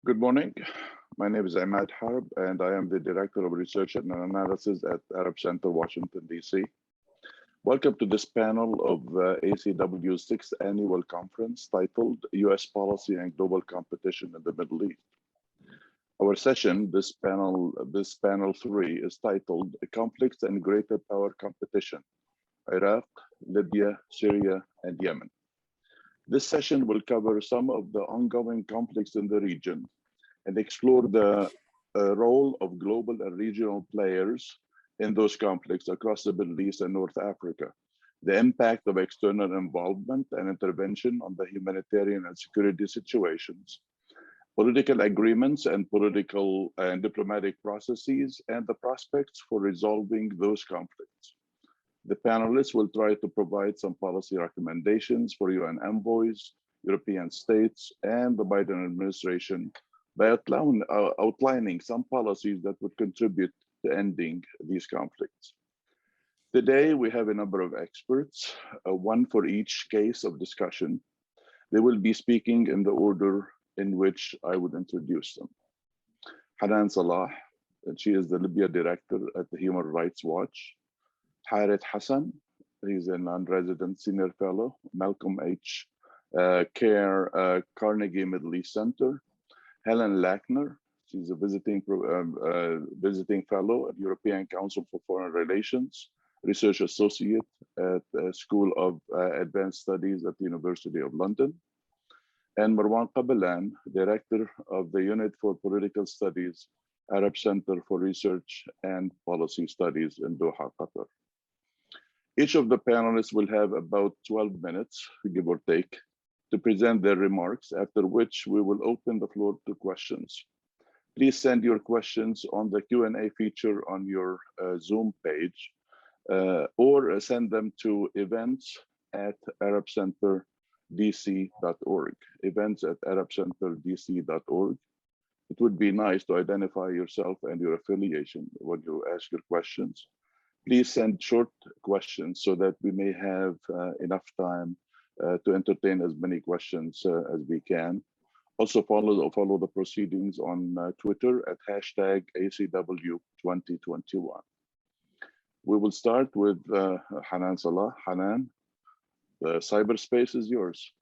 Good morning. My name is Imad Harb, and I am the Director of Research and Analysis at Arab Center, Washington, D.C. Welcome to this panel of ACW's 6th annual conference titled U.S. Policy and Global Competition in the Middle East. Our session, this panel 3, is titled Conflicts and Greater Power Competition, Iraq, Libya, Syria, and Yemen. This session will cover some of the ongoing conflicts in the region and explore the role of global and regional players in those conflicts across the Middle East and North Africa, the impact of external involvement and intervention on the humanitarian and security situations, political agreements and political and diplomatic processes, and the prospects for resolving those conflicts. The panelists will try to provide some policy recommendations for UN envoys, European states, and the Biden administration by outlining some policies that would contribute to ending these conflicts. Today, we have a number of experts, one for each case of discussion. They will be speaking in the order in which I would introduce them. Hanan Salah, and she is the Libya director at the Human Rights Watch. Harith Hasan, he's a non-resident senior fellow, Malcolm H. Care Carnegie Middle East Center. Helen Lackner, she's a visiting fellow at European Council for Foreign Relations, research associate at the School of Advanced Studies at the University of London. And Marwan Kabalan, director of the Unit for Political Studies, Arab Center for Research and Policy Studies in Doha, Qatar. Each of the panelists will have about 12 minutes, give or take, to present their remarks, after which we will open the floor to questions. Please send your questions on the Q&A feature on your Zoom page, or send them to events@arabcenterdc.org, events@arabcenterdc.org. It would be nice to identify yourself and your affiliation when you ask your questions. Please send short questions so that we may have enough time to entertain as many questions as we can. Also follow the proceedings on Twitter at #ACW2021. We will start with Hanan Salah. Hanan, the cyberspace is yours.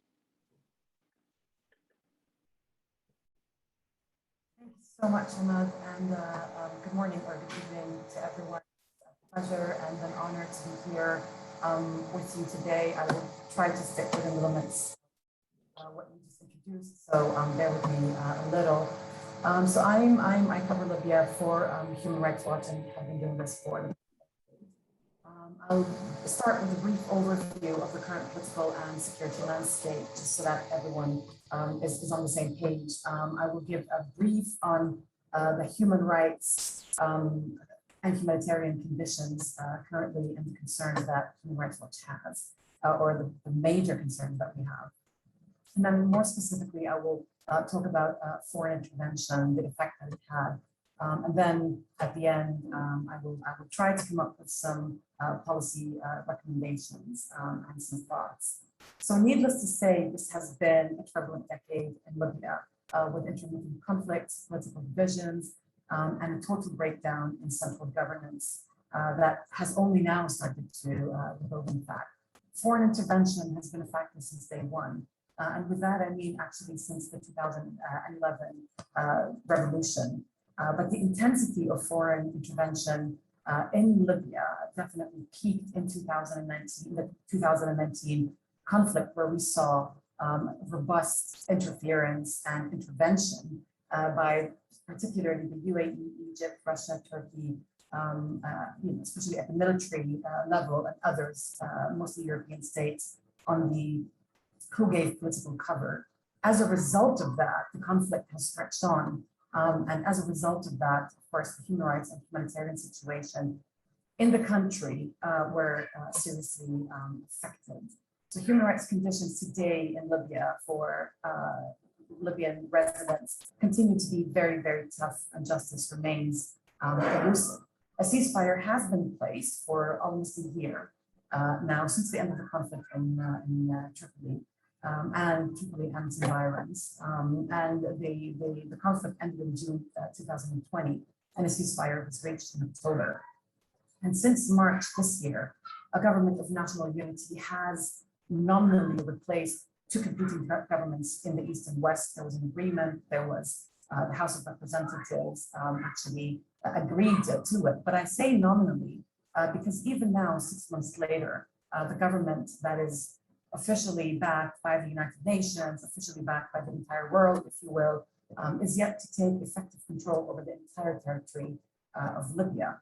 Thank you so much, Imad, and good morning or good evening to everyone. Pleasure and an honor to be here with you today. I will try to stick within the limits what you just introduced, so bear with me a little. So I cover Libya for Human Rights Watch and have been doing this for. I'll start with a brief overview of the current political and security landscape, just so that everyone is on the same page. I will give a brief on the human rights and humanitarian conditions currently, and the concerns that Human Rights Watch has, or the major concerns that we have. And then more specifically, I will talk about foreign intervention, the effect that it had. And then at the end, I will try to come up with some policy recommendations and some thoughts. So needless to say, this has been a turbulent decade in Libya with intermittent conflicts, political divisions, and a total breakdown in central governance that has only now started to build in fact. Foreign intervention has been a factor since day one. And with that, I mean actually since the 2011 revolution. But the intensity of foreign intervention in Libya definitely peaked in 2019, the 2019 conflict, where we saw robust interference and intervention by particularly the UAE, Egypt, Russia, Turkey, especially at the military level, and others, mostly European states, who gave political cover. As a result of that, the conflict has stretched on. And as a result of that, of course, the human rights and humanitarian situation in the country were seriously affected. So human rights conditions today in Libya for Libyan residents continue to be very, very tough, and justice remains elusive. A ceasefire has been in place for almost a year now, since the end of the conflict in Tripoli. and Tripoli and its environs. And the conflict ended in June 2020, and a ceasefire was reached in October. And since March this year, a government of national unity has nominally replaced two competing governments in the East and West. There was an agreement. There was the House of Representatives actually agreed to it. But I say nominally because even now, 6 months later, the government that is officially backed by the United Nations, officially backed by the entire world, if you will, is yet to take effective control over the entire territory of Libya.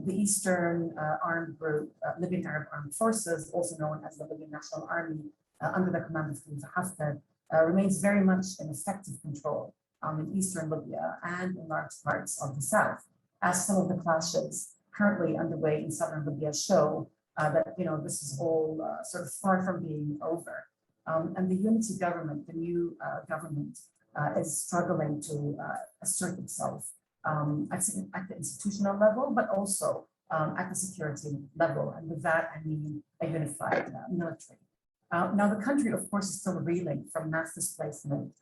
The Eastern armed group, Libyan Arab Armed Forces, also known as the Libyan National Army, under the command of Khalifa Haftar, remains very much in effective control in Eastern Libya and in large parts of the South, as some of the clashes currently underway in Southern Libya show that this is all sort of far from being over. And the unity government, the new government, is struggling to assert itself at the institutional level, but also at the security level. And with that, I mean a unified military. Now, the country, of course, is still reeling from mass displacement.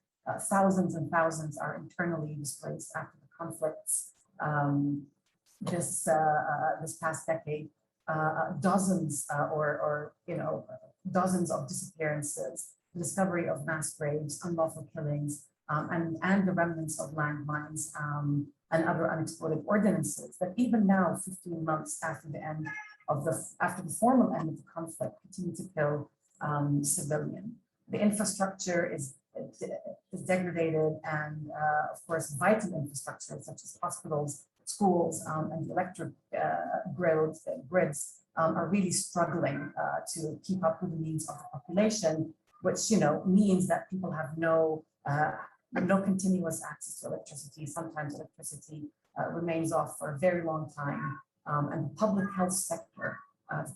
Thousands and thousands are internally displaced after the conflicts this past decade. Dozens dozens of disappearances, the discovery of mass graves, unlawful killings, and the remnants of landmines and other unexploded ordinances that even now, 15 months after the formal end of the conflict, continue to kill civilians. The infrastructure is degraded, and of course, vital infrastructure such as hospitals, schools, and the electric grids are really struggling to keep up with the needs of the population, which means that people have no continuous access to electricity. Sometimes electricity remains off for a very long time, and the public health sector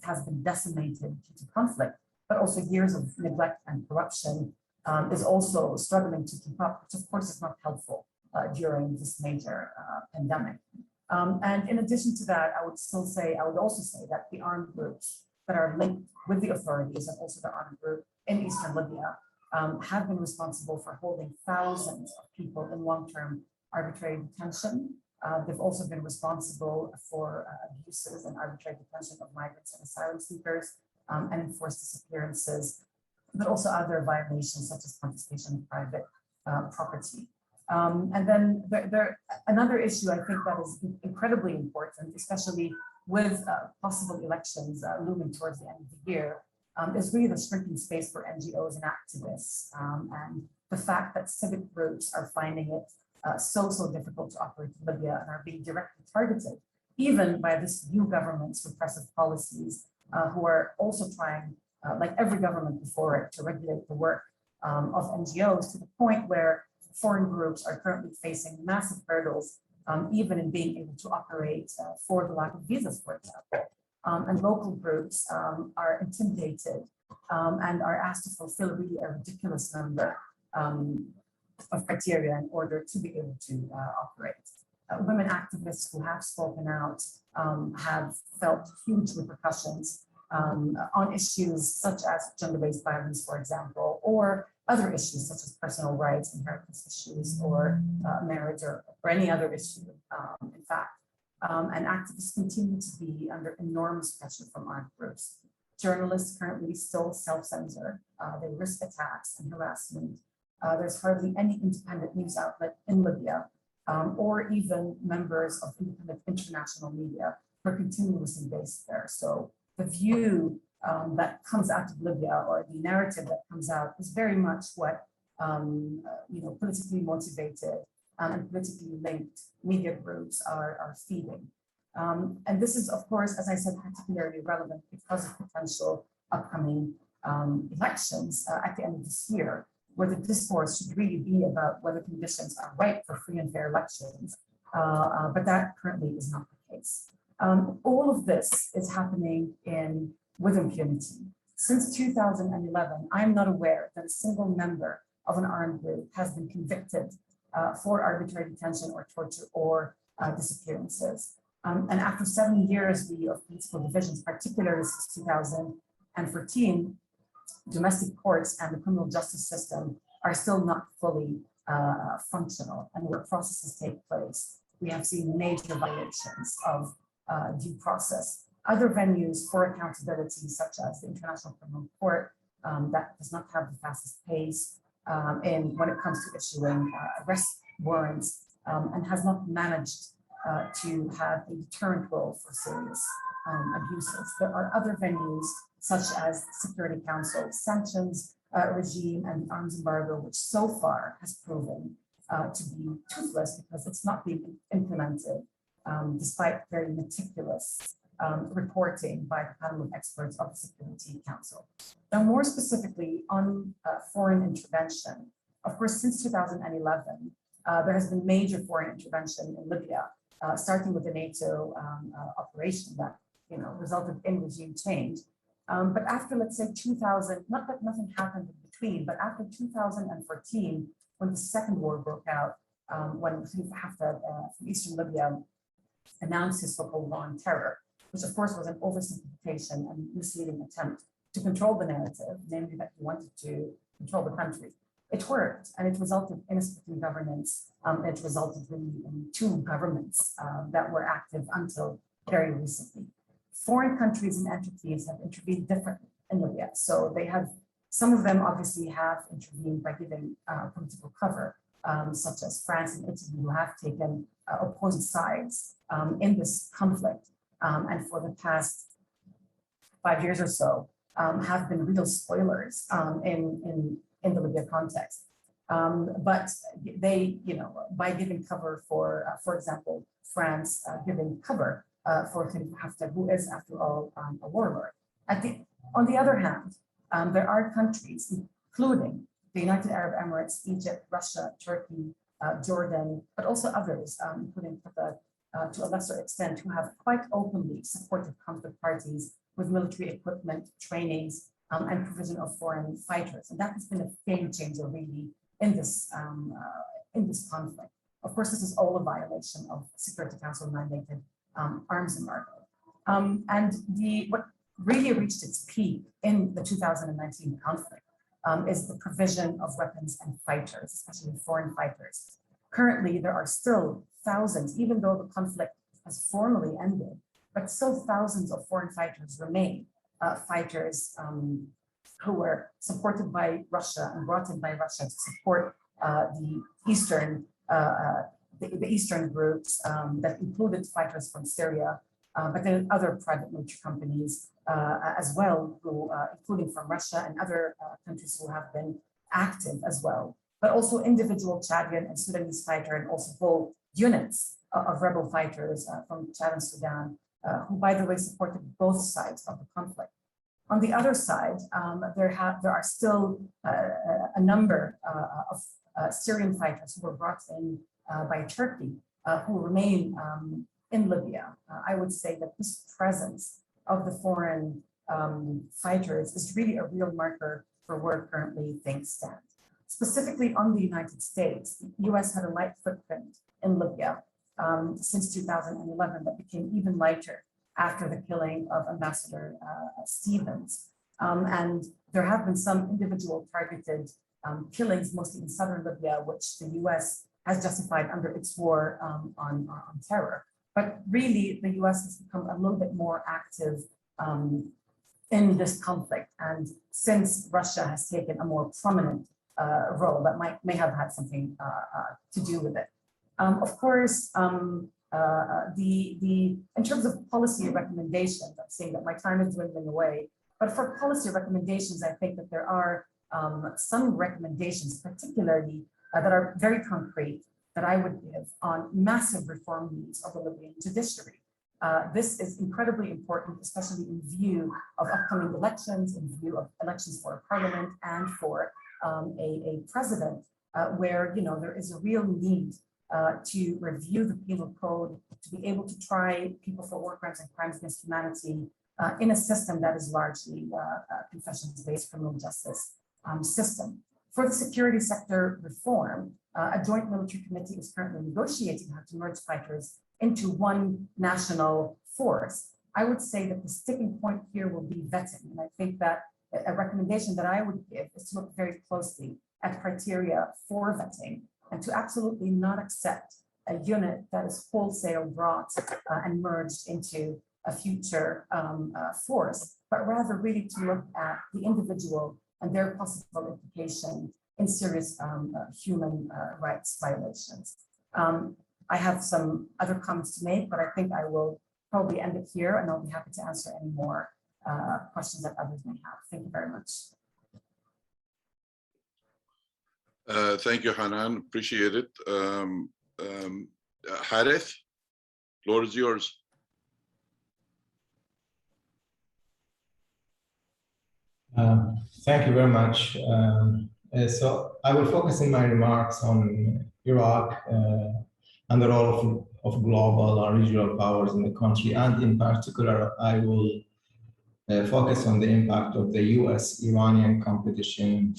has been decimated due to conflict, but also years of neglect and corruption is also struggling to keep up, which of course is not helpful during this major pandemic. And in addition to that, I would also say that the armed groups that are linked with the authorities and also the armed group in Eastern Libya have been responsible for holding thousands of people in long-term arbitrary detention. They've also been responsible for abuses and arbitrary detention of migrants and asylum seekers and enforced disappearances, but also other violations such as confiscation of private property. And then another issue I think that is incredibly important, especially with possible elections looming towards the end of the year, is really the shrinking space for NGOs and activists, and the fact that civic groups are finding it so difficult to operate in Libya and are being directly targeted, even by this new government's repressive policies, who are also trying, like every government before it, to regulate the work of NGOs to the point where foreign groups are currently facing massive hurdles, even in being able to operate for the lack of visas, for example. And local groups are intimidated and are asked to fulfill really a ridiculous number of criteria in order to be able to operate. Women activists who have spoken out have felt huge repercussions on issues such as gender-based violence, for example, or other issues such as personal rights, inheritance issues, or marriage, or any other issue, in fact. And activists continue to be under enormous pressure from armed groups. Journalists currently still self-censor. They risk attacks and harassment. There's hardly any independent news outlet in Libya, or even members of independent international media who are continuously based there. So the view that comes out of Libya, or the narrative that comes out, is very much what politically motivated and politically linked media groups are feeding. And this is, of course, as I said, particularly relevant because of potential upcoming elections at the end of this year, where the discourse should really be about whether conditions are right for free and fair elections, but that currently is not the case. All of this is happening with impunity. Since 2011, I'm not aware that a single member of an armed group has been convicted for arbitrary detention or torture or disappearances. And after 7 years of peaceful divisions, particularly since 2014, domestic courts and the criminal justice system are still not fully functional, and where processes take place, we have seen major violations of due process. Other venues for accountability, such as the International Criminal Court, that does not have the fastest pace when it comes to issuing arrest warrants, and has not managed to have a deterrent role for serious abuses. There are other venues, such as Security Council sanctions regime and the arms embargo, which so far has proven to be toothless because it's not being implemented, despite very meticulous reporting by the panel of experts of the Security Council. Now, more specifically on foreign intervention, of course, since 2011, there has been major foreign intervention in Libya, starting with the NATO operation that resulted in regime change. But after, let's say, 2000, not that nothing happened in between, but after 2014, when the second war broke out, when Haftar from Eastern Libya announced his so-called war on terror, which of course was an oversimplification and misleading attempt to control the narrative, namely that he wanted to control the country. It worked, and it resulted in a splitting governance. It resulted really in two governments that were active until very recently. Foreign countries and entities have intervened differently in Libya. So they have, some of them obviously have intervened by giving political cover, such as France and Italy, who have taken opposing sides in this conflict. And for the past 5 years or so, have been real spoilers in the Libya context. But they, by giving cover for example, France giving cover for Haftar, who is, after all, a warlord. On the other hand, there are countries, including the United Arab Emirates, Egypt, Russia, Turkey, Jordan, but also others, including Qatar, to a lesser extent, who have quite openly supported conflict parties with military equipment, trainings, and provision of foreign fighters. And that has been a game changer, really, in this conflict. Of course, this is all a violation of Security Council mandated arms embargo. And what really reached its peak in the 2019 conflict is the provision of weapons and fighters, especially foreign fighters. Currently, there are still thousands, even though the conflict has formally ended, but still thousands of foreign fighters remain, fighters who were supported by Russia and brought in by Russia to support the Eastern groups that included fighters from Syria, but then other private military companies as well, who, including from Russia and other countries who have been active as well, but also individual Chadian and Sudanese fighter and also whole units of rebel fighters from Chad and Sudan, who, by the way, supported both sides of the conflict. On the other side, there are still a number of Syrian fighters who were brought in by Turkey, who remain in Libya. I would say that this presence of the foreign fighters is really a real marker for where currently things stand. Specifically on the United States, the US had a light footprint in Libya since 2011 that became even lighter after the killing of Ambassador Stevens. And there have been some individual targeted killings, mostly in southern Libya, which the US has justified under its war on terror. But really, the US has become a little bit more active in this conflict. And since Russia has taken a more prominent role, that may have had something to do with it. Of course, in terms of policy recommendations, I'm saying that my time is dwindling away, but for policy recommendations, I think that there are some recommendations, particularly that are very concrete, that I would give on massive reform needs of the Libyan judiciary. This is incredibly important, especially in view of upcoming elections, in view of elections for a parliament and for a president, where there is a real need to review the penal code, to be able to try people for war crimes and crimes against humanity in a system that is largely confessions-based criminal justice system. For the security sector reform, a joint military committee is currently negotiating how to merge fighters into one national force. I would say that the sticking point here will be vetting. And I think that a recommendation that I would give is to look very closely at criteria for vetting and to absolutely not accept a unit that is wholesale brought and merged into a future force, but rather really to look at the individual and their possible implication in serious human rights violations. I have some other comments to make, but I think I will probably end it here, and I'll be happy to answer any more questions that others may have. Thank you very much. Thank you, Hanan. Appreciate it. Harith, floor is yours. Thank you very much. So I will focus in my remarks on Iraq and the role of global and regional powers in the country, and in particular, I will focus on the impact of the US-Iranian competition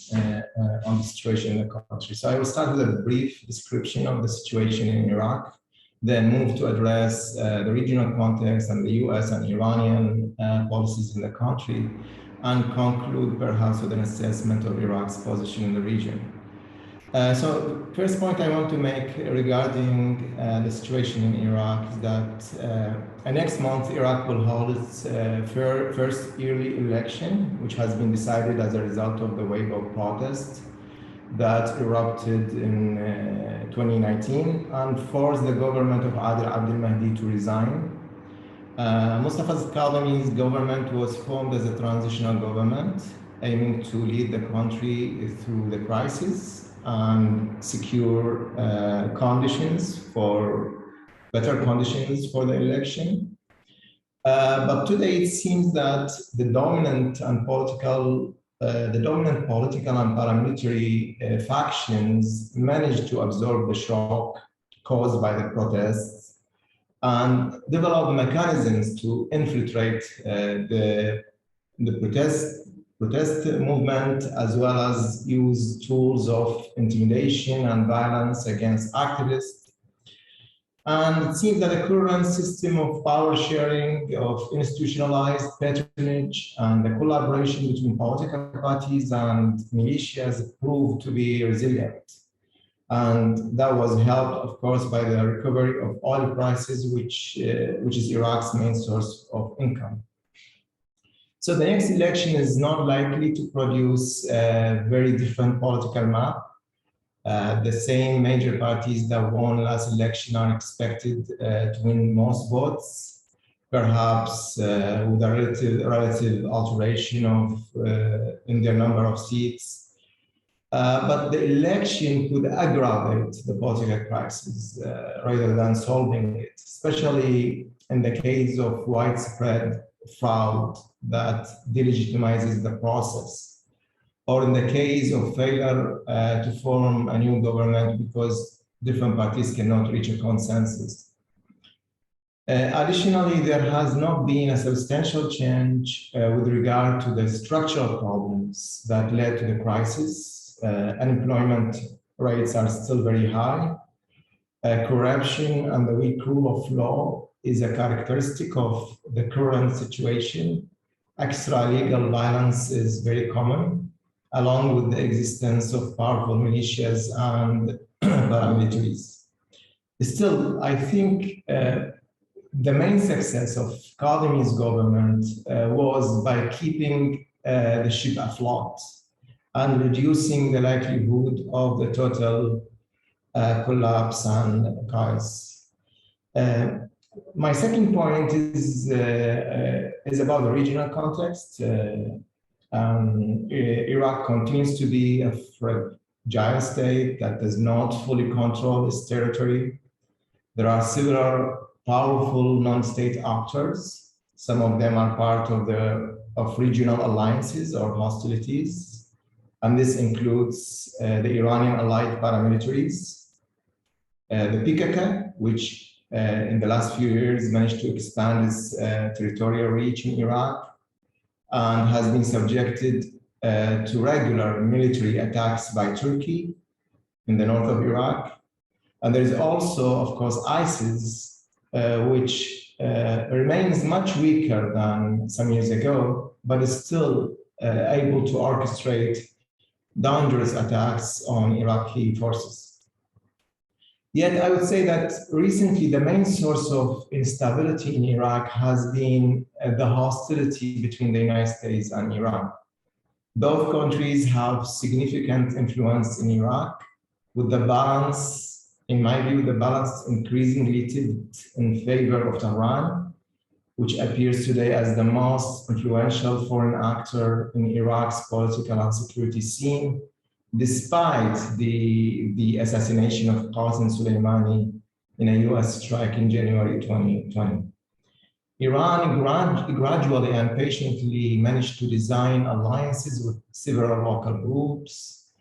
on the situation in the country. So I will start with a brief description of the situation in Iraq, then move to address the regional context and the US and Iranian policies in the country, and conclude perhaps with an assessment of Iraq's position in the region. So first point I want to make regarding the situation in Iraq is that next month Iraq will hold its first yearly election, which has been decided as a result of the wave of protests that erupted in 2019 and forced the government of Adil Abdel Mahdi to resign. Mustafa al-Kadhimi's government was formed as a transitional government aiming to lead the country through the crisis and secure better conditions for the election. But today it seems that the dominant political and paramilitary factions managed to absorb the shock caused by the protests and develop mechanisms to infiltrate the protest movement, as well as use tools of intimidation and violence against activists. And it seems that the current system of power sharing, of institutionalized patronage, and the collaboration between political parties and militias proved to be resilient. And that was helped, of course, by the recovery of oil prices, which is Iraq's main source of income. So the next election is not likely to produce a very different political map. The same major parties that won last election are expected to win most votes, perhaps with a relative alteration in their number of seats. But the election could aggravate the political crisis rather than solving it, especially in the case of widespread fraud that delegitimizes the process, or in the case of failure to form a new government because different parties cannot reach a consensus. Additionally, there has not been a substantial change with regard to the structural problems that led to the crisis. Unemployment rates are still very high. Corruption and the weak rule of law is a characteristic of the current situation. Extra-legal violence is very common, along with the existence of powerful militias and paramilitaries. Still, I think the main success of Kadhimi's government was by keeping the ship afloat and reducing the likelihood of the total collapse and chaos. My second point is about the regional context. Iraq continues to be a fragile state that does not fully control its territory. There are several powerful non-state actors. Some of them are part of regional alliances or hostilities. And this includes the Iranian allied paramilitaries, the PKK, which in the last few years managed to expand its territorial reach in Iraq and has been subjected to regular military attacks by Turkey in the north of Iraq. And there is also, of course, ISIS, which remains much weaker than some years ago, but is still able to orchestrate dangerous attacks on Iraqi forces. Yet I would say that recently the main source of instability in Iraq has been the hostility between the United States and Iran. Both countries have significant influence in Iraq, with the balance, in my view, the balance increasingly tilted in favor of Tehran, which appears today as the most influential foreign actor in Iraq's political and security scene, despite the assassination of Qasim Soleimani in a US strike in January 2020. Iran gradually and patiently managed to design alliances with several local groups.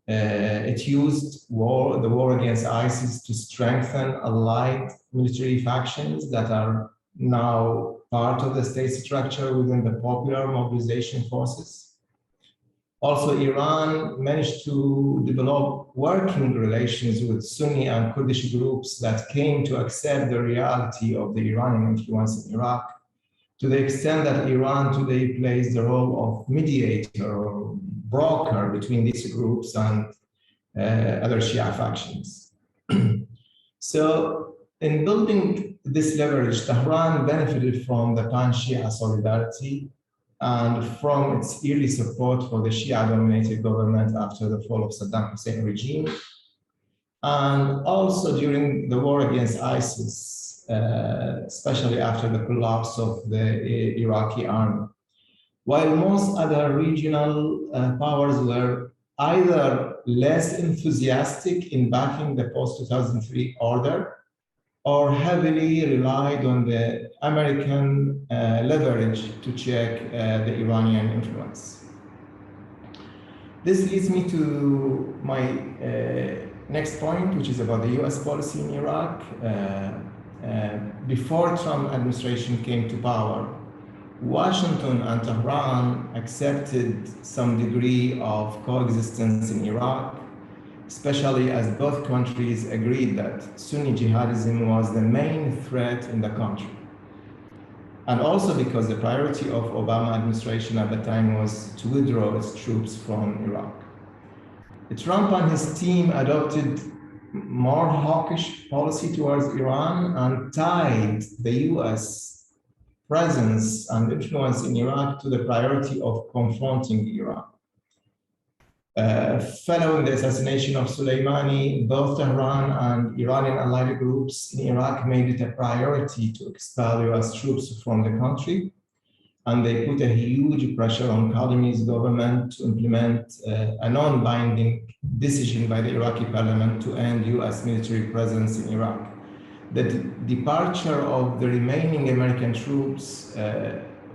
It used the war against ISIS to strengthen allied military factions that are now part of the state structure within the popular mobilization forces. Also, Iran managed to develop working relations with Sunni and Kurdish groups that came to accept the reality of the Iranian influence in Iraq, to the extent that Iran today plays the role of mediator or broker between these groups and other Shia factions. So, in building this leverage, Tehran benefited from the pan-Shia solidarity and from its early support for the Shia-dominated government after the fall of Saddam Hussein regime, and also during the war against ISIS, especially after the collapse of the Iraqi army. While most other regional powers were either less enthusiastic in backing the post-2003 order, or heavily relied on the American leverage to check the Iranian influence. This leads me to my next point, which is about the US policy in Iraq. Before Trump administration came to power, Washington and Tehran accepted some degree of coexistence in Iraq, especially as both countries agreed that Sunni jihadism was the main threat in the country. And also because the priority of Obama administration at the time was to withdraw its troops from Iraq. Trump and his team adopted more hawkish policy towards Iran and tied the US presence and influence in Iraq to the priority of confronting Iran. Following the assassination of Soleimani, both Tehran and Iranian allied groups in Iraq made it a priority to expel US troops from the country, and they put a huge pressure on Kadhimi's government to implement a non-binding decision by the Iraqi parliament to end US military presence in Iraq. The departure of the remaining American troops,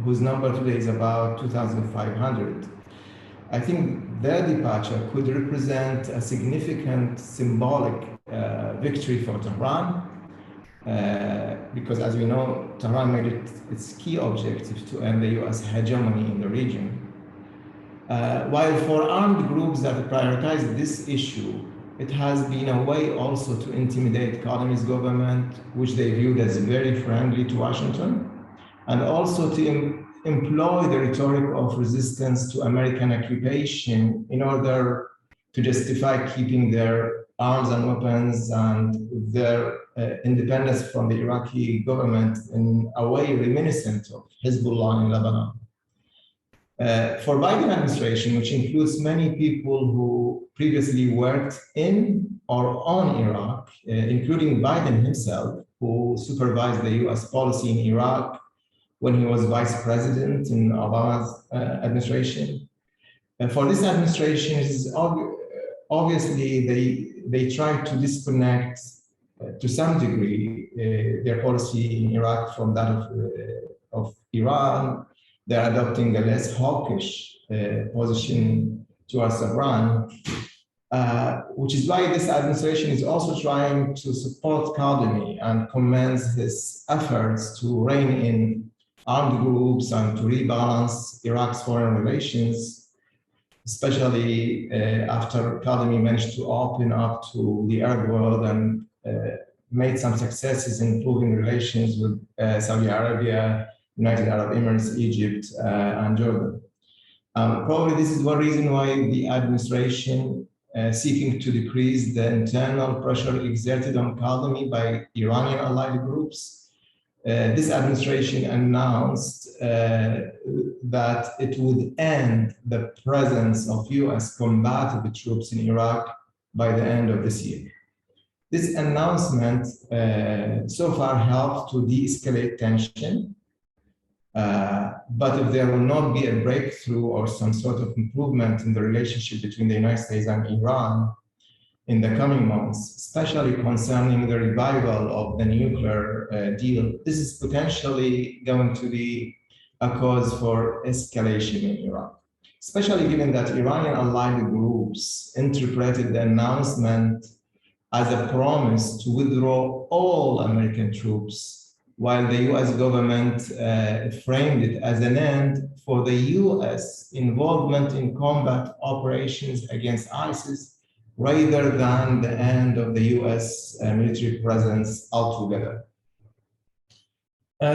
whose number today is about 2,500, I think their departure could represent a significant symbolic victory for Tehran, because as we know, Tehran made it its key objective to end the US hegemony in the region. While for armed groups that prioritize this issue, it has been a way also to intimidate Kadhimi's government, which they viewed as very friendly to Washington, and also to employ the rhetoric of resistance to American occupation in order to justify keeping their arms and weapons and their independence from the Iraqi government in a way reminiscent of Hezbollah in Lebanon. For Biden administration, which includes many people who previously worked in or on Iraq, including Biden himself, who supervised the US policy in Iraq when he was vice president in Obama's administration. And for this administration, it is obviously they try to disconnect to some degree their policy in Iraq from that of Iran. They're adopting a less hawkish position towards Iran, which is why this administration is also trying to support Kadhimi and commends his efforts to rein in armed groups and to rebalance Iraq's foreign relations, especially after Kadhimi managed to open up to the Arab world and made some successes in improving relations with Saudi Arabia, United Arab Emirates, Egypt, and Jordan. Probably this is one reason why the administration seeking to decrease the internal pressure exerted on Kaldami by Iranian allied groups. This administration announced that it would end the presence of US combatant troops in Iraq by the end of this year. This announcement so far helped to de-escalate tension, but if there will not be a breakthrough or some sort of improvement in the relationship between the United States and Iran in the coming months, especially concerning the revival of the nuclear deal, this is potentially going to be a cause for escalation in Iraq, especially given that Iranian allied groups interpreted the announcement as a promise to withdraw all American troops, while the US government framed it as an end for the US involvement in combat operations against ISIS, rather than the end of the US military presence altogether.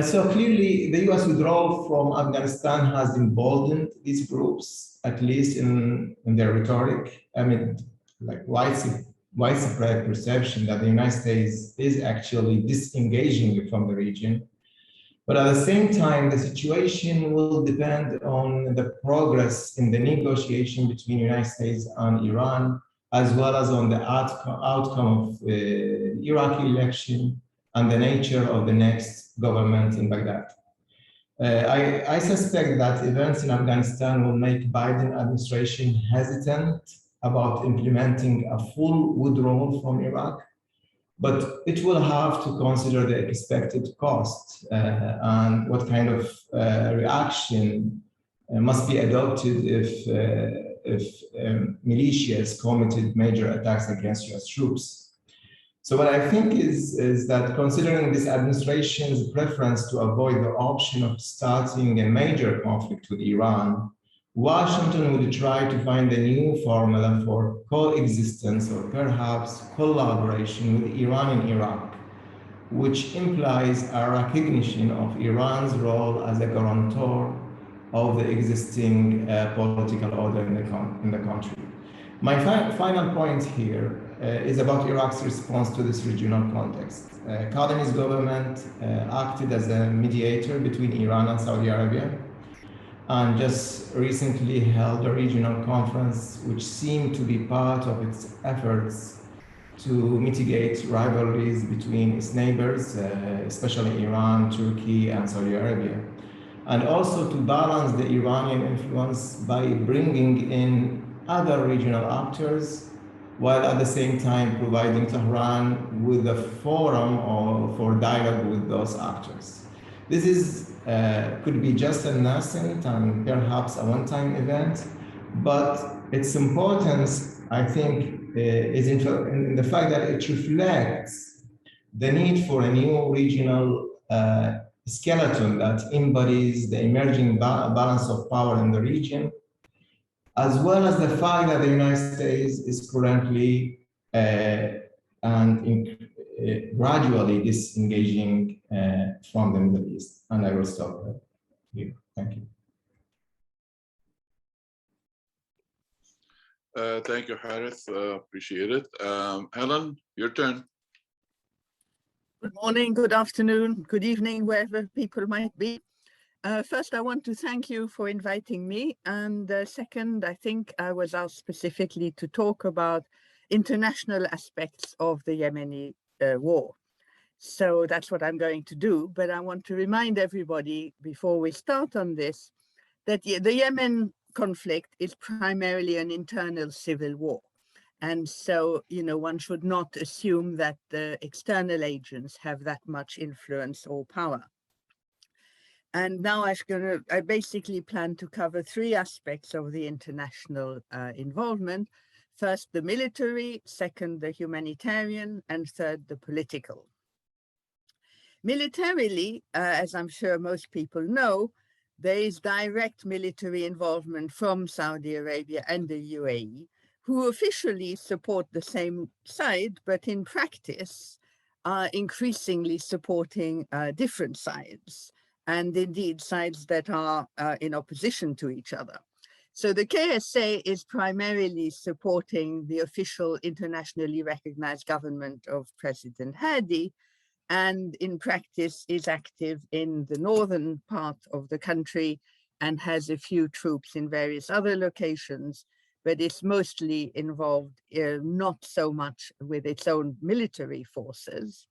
So clearly, the US withdrawal from Afghanistan has emboldened these groups, at least in their rhetoric, amid like widespread perception that the United States is actually disengaging from the region. But at the same time, the situation will depend on the progress in the negotiation between the United States and Iran, as well as on the outcome of the Iraqi election and the nature of the next government in Baghdad. I suspect that events in Afghanistan will make Biden administration hesitant about implementing a full withdrawal from Iraq, but it will have to consider the expected cost and what kind of reaction must be adopted if militias committed major attacks against US troops. So what I think is that considering this administration's preference to avoid the option of starting a major conflict with Iran, Washington would try to find a new formula for coexistence or perhaps collaboration with Iran in Iraq, which implies a recognition of Iran's role as a guarantor of the existing political order in the country. My final point here is about Iraq's response to this regional context. Kadami's government acted as a mediator between Iran and Saudi Arabia, and just recently held a regional conference which seemed to be part of its efforts to mitigate rivalries between its neighbors, especially Iran, Turkey, and Saudi Arabia, and also to balance the Iranian influence by bringing in other regional actors, while at the same time providing Tehran with a forum for dialogue with those actors. This is could be just a nascent and perhaps a one-time event, but its importance, I think, is in the fact that it reflects the need for a new regional skeleton that embodies the emerging balance of power in the region, as well as the fact that the United States is currently gradually disengaging from the Middle East. And I will stop here. Thank you. Thank you, Harith. Appreciate it. Helen, your turn. Good morning, good afternoon, good evening, wherever people might be. First, I want to thank you for inviting me. And second, I think I was asked specifically to talk about international aspects of the Yemeni war. So that's what I'm going to do. But I want to remind everybody before we start on this, that the Yemen conflict is primarily an internal civil war. And so, you know, one should not assume that the external agents have that much influence or power. And now I basically plan to cover three aspects of the international involvement. First, the military, second, the humanitarian, and third, the political. Militarily, as I'm sure most people know, there is direct military involvement from Saudi Arabia and the UAE, who officially support the same side, but in practice are increasingly supporting different sides, and indeed sides that are in opposition to each other. So the KSA is primarily supporting the official internationally recognized government of President Hadi, and in practice is active in the northern part of the country and has a few troops in various other locations, but it's mostly involved not so much with its own military forces.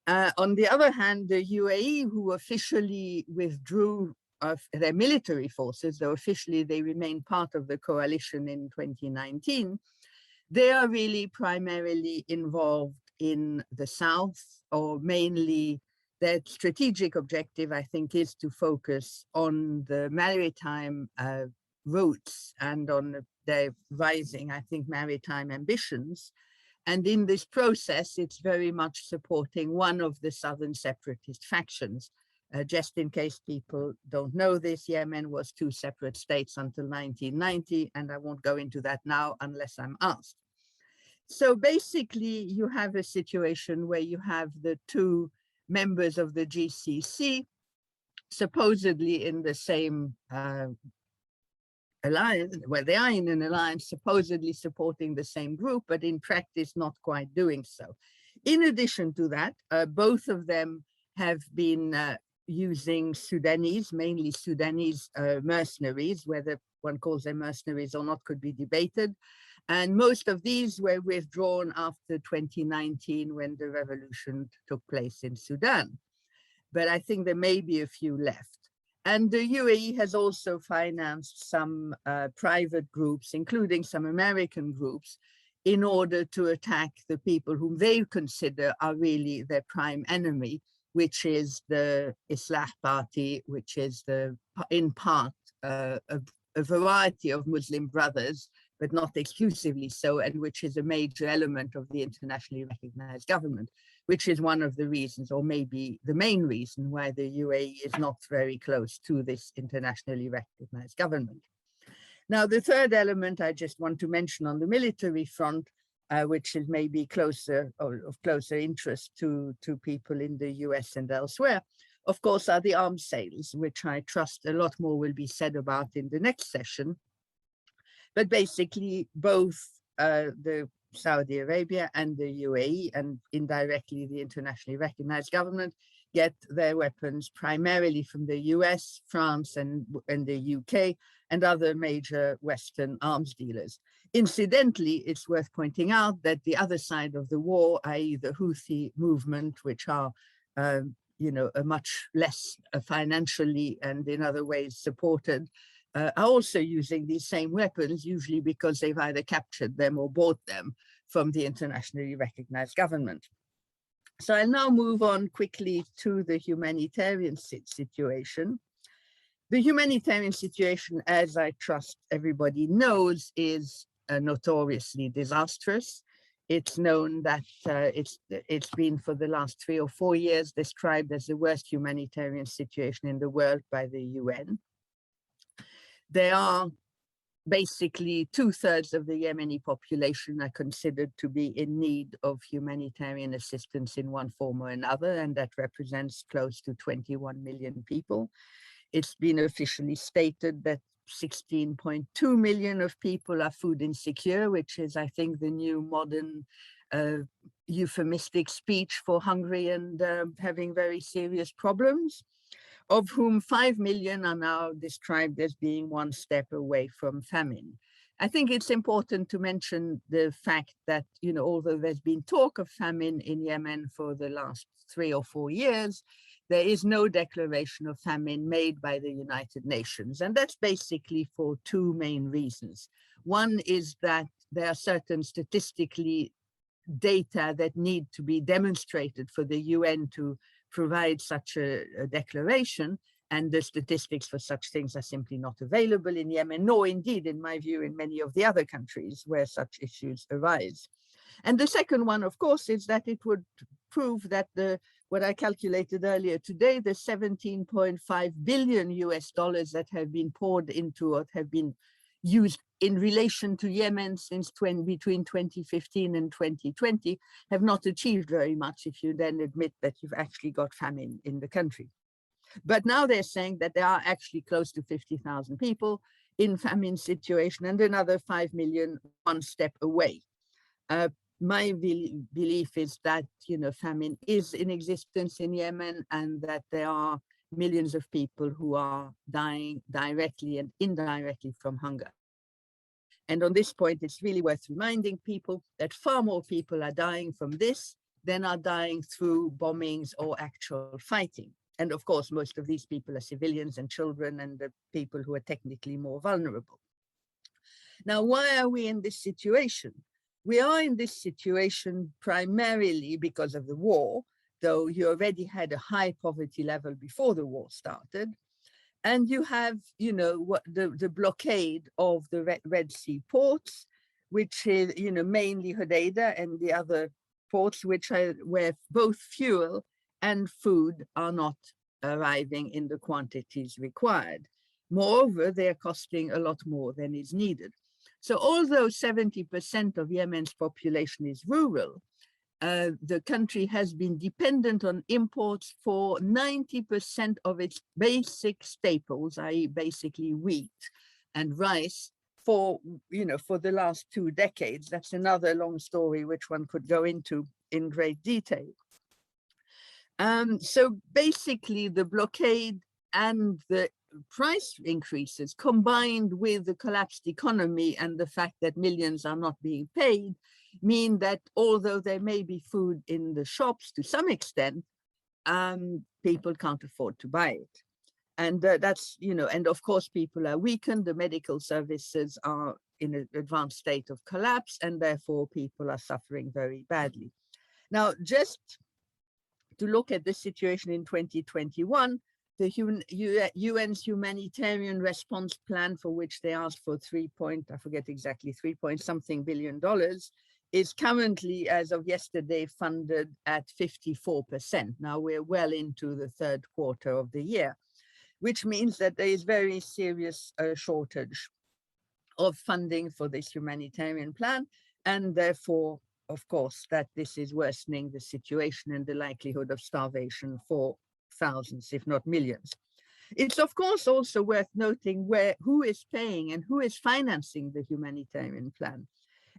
On the other hand, the UAE, who officially withdrew of their military forces, though officially they remain part of the coalition in 2019, they are really primarily involved in the south, or mainly their strategic objective, I think, is to focus on the maritime routes and on their rising, I think, maritime ambitions. And in this process, it's very much supporting one of the southern separatist factions. Just in case people don't know this, Yemen was two separate states until 1990, and I won't go into that now unless I'm asked. So basically, you have a situation where you have the two members of the GCC supposedly in the same alliance, where they are in an alliance, supposedly supporting the same group, but in practice not quite doing so. In addition to that, both of them have been using Sudanese, mainly Sudanese mercenaries, whether one calls them mercenaries or not could be debated. And most of these were withdrawn after 2019 when the revolution took place in Sudan. But I think there may be a few left. And the UAE has also financed some private groups, including some American groups, in order to attack the people whom they consider are really their prime enemy, which is the Islah Party, which is in part a variety of Muslim brothers, but not exclusively so, and which is a major element of the internationally recognized government, which is one of the reasons, or maybe the main reason, why the UAE is not very close to this internationally recognized government. Now, the third element I just want to mention on the military front, which is maybe closer or of closer interest to people in the US and elsewhere, of course, are the arms sales, which I trust a lot more will be said about in the next session. But basically, both the Saudi Arabia and the UAE, and indirectly the internationally recognized government, get their weapons primarily from the US, France, and the UK, and other major Western arms dealers. Incidentally, it's worth pointing out that the other side of the war, i.e. the Houthi movement, which are a much less financially and in other ways supported, are also using these same weapons, usually because they've either captured them or bought them from the internationally recognized government. So I'll now move on quickly to the humanitarian situation. The humanitarian situation, as I trust everybody knows, is notoriously disastrous. It's known that it's been for the last 3 or 4 years described as the worst humanitarian situation in the world by the UN. There are basically 2/3 of the Yemeni population are considered to be in need of humanitarian assistance in one form or another, and that represents close to 21 million people. It's been officially stated that 16.2 million of people are food insecure, which is, I think, the new modern euphemistic speech for hungry and having very serious problems, of whom 5 million are now described as being one step away from famine. I think it's important to mention the fact that, although there's been talk of famine in Yemen for the last 3 or 4 years, there is no declaration of famine made by the United Nations. And that's basically for 2 main reasons. One is that there are certain statistically data that need to be demonstrated for the UN to provide such a declaration, and the statistics for such things are simply not available in Yemen, nor indeed, in my view, in many of the other countries where such issues arise. And the second one, of course, is that it would prove that what I calculated earlier today, the $17.5 billion that have been poured into or have been used in relation to Yemen since between 2015 and 2020 have not achieved very much if you then admit that you've actually got famine in the country. But now they're saying that there are actually close to 50,000 people in famine situation, and another 5 million one step away. My belief is that, famine is in existence in Yemen, and that there are millions of people who are dying directly and indirectly from hunger. And on this point, it's really worth reminding people that far more people are dying from this than are dying through bombings or actual fighting. And of course, most of these people are civilians and children and the people who are technically more vulnerable. Now, why are we in this situation? We are in this situation primarily because of the war, though you already had a high poverty level before the war started. And you have, what the blockade of the Red Sea ports, which is, mainly Hodeidah and the other ports, where both fuel and food are not arriving in the quantities required. Moreover, they are costing a lot more than is needed. So although 70% of Yemen's population is rural, the country has been dependent on imports for 90% of its basic staples, i.e. basically wheat and rice, for the last 2 decades. That's another long story which one could go into in great detail. So basically the blockade and the price increases combined with the collapsed economy and the fact that millions are not being paid mean that although there may be food in the shops to some extent, people can't afford to buy it. And that's, and of course people are weakened, the medical services are in an advanced state of collapse, and therefore people are suffering very badly. Now, just to look at the situation in 2021, the UN's humanitarian response plan, for which they asked for $3 point something billion, is currently, as of yesterday, funded at 54%. Now we're well into the 3rd quarter of the year, which means that there is very serious shortage of funding for this humanitarian plan, and therefore, of course, that this is worsening the situation and the likelihood of starvation for thousands, if not millions. It's of course also worth noting who is paying and who is financing the humanitarian plan.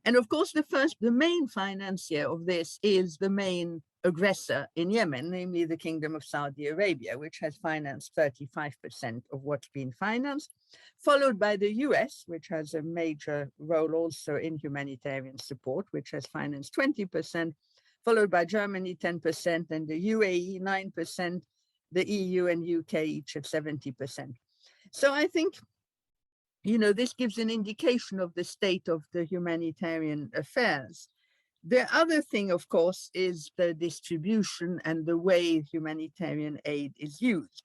And of course, the main financier of this is the main aggressor in Yemen, namely the Kingdom of Saudi Arabia, which has financed 35% of what's been financed, followed by the US, which has a major role also in humanitarian support, which has financed 20%, followed by Germany 10%, and the UAE 9%, the EU and UK each at 70%. So I think, this gives an indication of the state of the humanitarian affairs. The other thing, of course, is the distribution and the way humanitarian aid is used.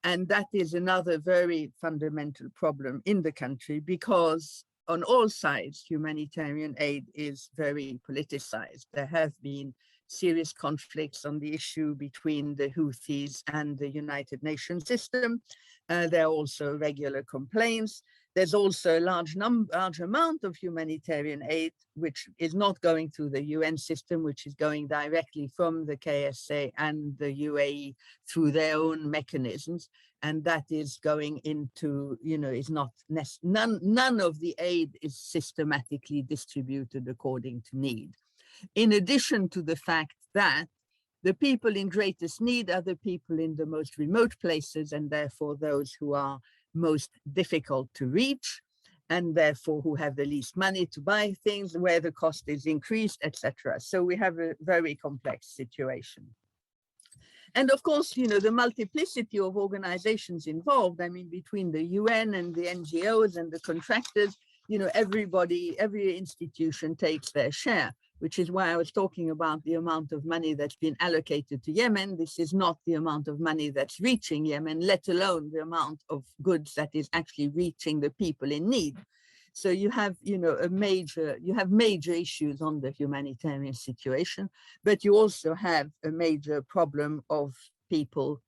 And that is another very fundamental problem in the country, because on all sides, humanitarian aid is very politicized. There have been serious conflicts on the issue between the Houthis and the United Nations system. There are also regular complaints. There's also a large amount of humanitarian aid, which is not going through the UN system, which is going directly from the KSA and the UAE through their own mechanisms. And that is going into, is not, none of the aid is systematically distributed according to need. In addition to the fact that the people in greatest need are the people in the most remote places, and therefore those who are most difficult to reach, and therefore who have the least money to buy things, where the cost is increased, etc. So we have a very complex situation. And of course, the multiplicity of organizations involved, between the UN and the NGOs and the contractors, every institution takes their share, which is why I was talking about the amount of money that's been allocated to Yemen. This is not the amount of money that's reaching Yemen, let alone the amount of goods that is actually reaching the people in need. So you have, major issues on the humanitarian situation, but you also have a major problem of people,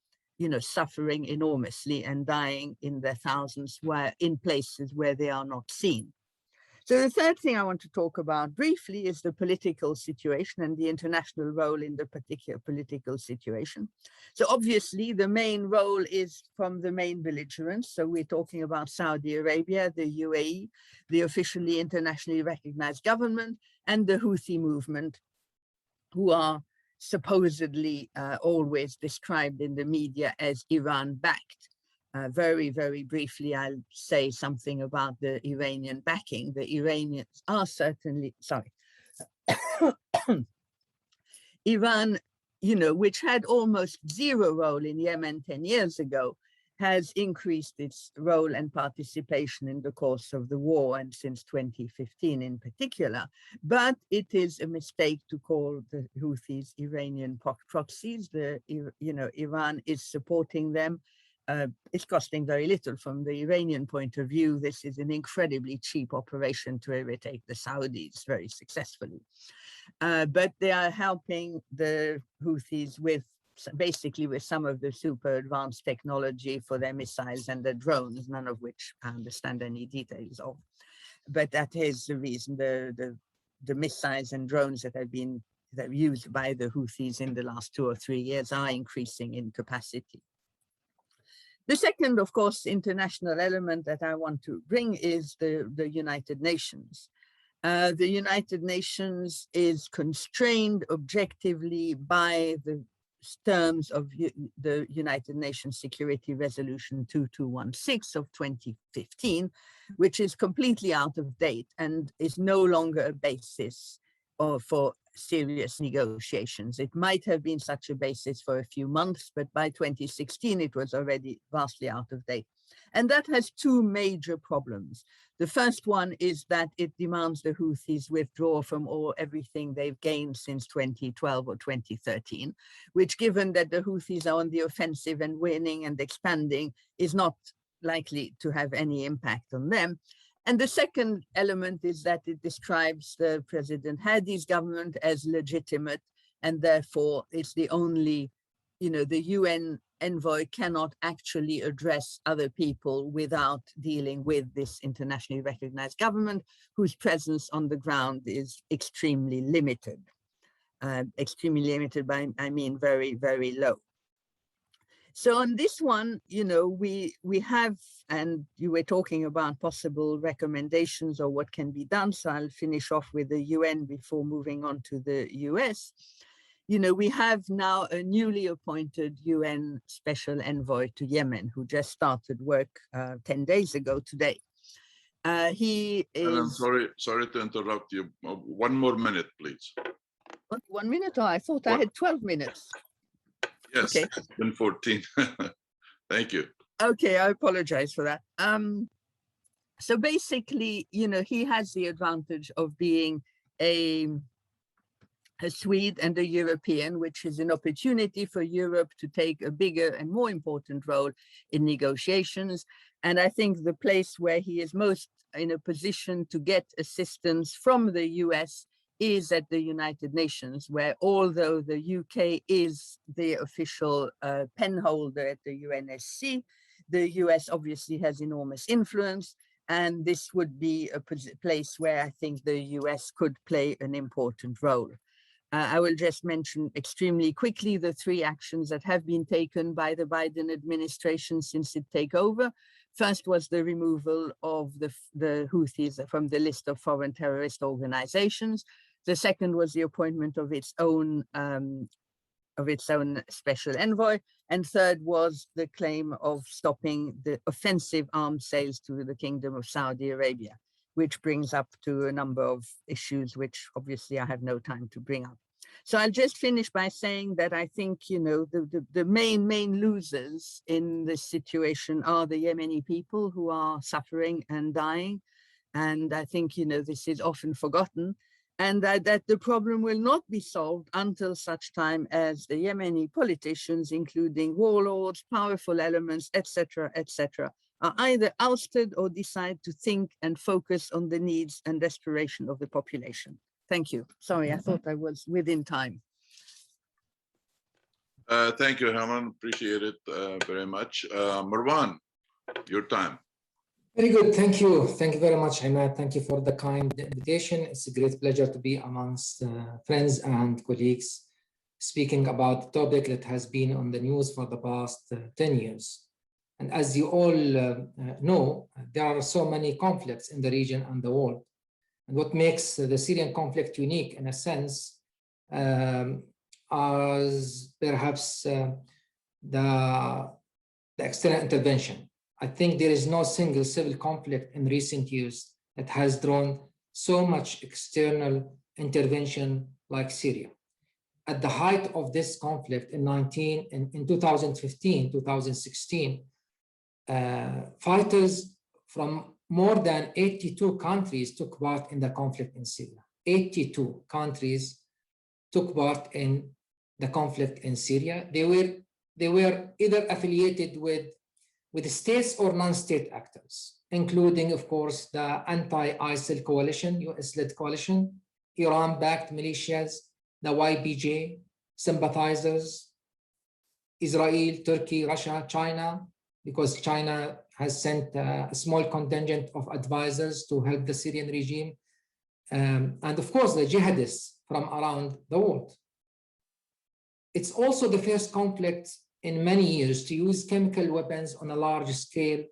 suffering enormously and dying in their thousands in places where they are not seen. So the third thing I want to talk about briefly is the political situation and the international role in the particular political situation. So obviously the main role is from the main belligerents. So we're talking about Saudi Arabia, the UAE, the officially internationally recognized government, and the Houthi movement, who are supposedly always described in the media as Iran-backed. Very, very briefly, I'll say something about the Iranian backing. The Iranians are certainly, sorry, Iran, you know, which had almost zero role in Yemen 10 years ago, has increased its role and participation in the course of the war and since 2015 in particular. But it is a mistake to call the Houthis Iranian proxies. Iran is supporting them. It's costing very little from the Iranian point of view. This is an incredibly cheap operation to irritate the Saudis very successfully. But they are helping the Houthis with basically with some of the super advanced technology for their missiles and their drones, none of which I understand any details of. But that is the reason the missiles and drones that have been used by the Houthis in the last 2 or 3 years are increasing in capacity. The second, of course, international element that I want to bring is the United Nations. The United Nations is constrained objectively by the terms of the United Nations Security Resolution 2216 of 2015, which is completely out of date and is no longer a basis for serious negotiations. It might have been such a basis for a few months, but by 2016, it was already vastly out of date. And that has two major problems. The first one is that it demands the Houthis withdraw from everything they've gained since 2012 or 2013, which, given that the Houthis are on the offensive and winning and expanding, is not likely to have any impact on them. And the second element is that it describes the President Hadi's government as legitimate, and therefore it's the only, the UN envoy cannot actually address other people without dealing with this internationally recognized government, whose presence on the ground is extremely limited. Extremely limited by, I mean, very, very low. So on this one, we have, and you were talking about possible recommendations or what can be done. So I'll finish off with the UN before moving on to the US. We have now a newly appointed UN Special Envoy to Yemen, who just started work 10 days ago today. He is... I'm sorry to interrupt you. 1 more minute, please. 1 minute? Oh, I thought I had 12 minutes. Yes, okay. It's been 14. Thank you. Okay, I apologize for that. So basically, he has the advantage of being a Swede and a European, which is an opportunity for Europe to take a bigger and more important role in negotiations. And I think the place where he is most in a position to get assistance from the US is at the United Nations, where although the UK is the official pen holder at the UNSC, the US obviously has enormous influence. And this would be a place where I think the US could play an important role. I will just mention extremely quickly the 3 actions that have been taken by the Biden administration since it took over. First was the removal of the Houthis from the list of foreign terrorist organizations. The second was the appointment of its own special envoy. And third was the claim of stopping the offensive arms sales to the Kingdom of Saudi Arabia, which brings up to a number of issues, which obviously I have no time to bring up. So I'll just finish by saying that I think, the main losers in this situation are the Yemeni people who are suffering and dying. And I think, this is often forgotten. And that the problem will not be solved until such time as the Yemeni politicians, including warlords, powerful elements, etc., are either ousted or decide to think and focus on the needs and desperation of the population. Thank you. Sorry, I thought I was within time. Thank you, Helen. Appreciate it very much. Marwan, your time. Very good. Thank you. Thank you very much, Imad. Thank you for the kind invitation. It's a great pleasure to be amongst friends and colleagues speaking about a topic that has been on the news for the past 10 years. And as you all know, there are so many conflicts in the region and the world. And what makes the Syrian conflict unique in a sense as perhaps the external intervention. I think there is no single civil conflict in recent years that has drawn so much external intervention like Syria. At the height of this conflict in 2015, 2016, fighters from more than 82 countries took part in the conflict in Syria. 82 countries took part in the conflict in Syria. They were either affiliated with states or non-state actors, including, of course, the anti-ISIL coalition, US-led coalition, Iran-backed militias, the YPG, sympathizers, Israel, Turkey, Russia, China, because China has sent a small contingent of advisors to help the Syrian regime, and of course, the jihadists from around the world. It's also the first conflict in many years to use chemical weapons on a large scale,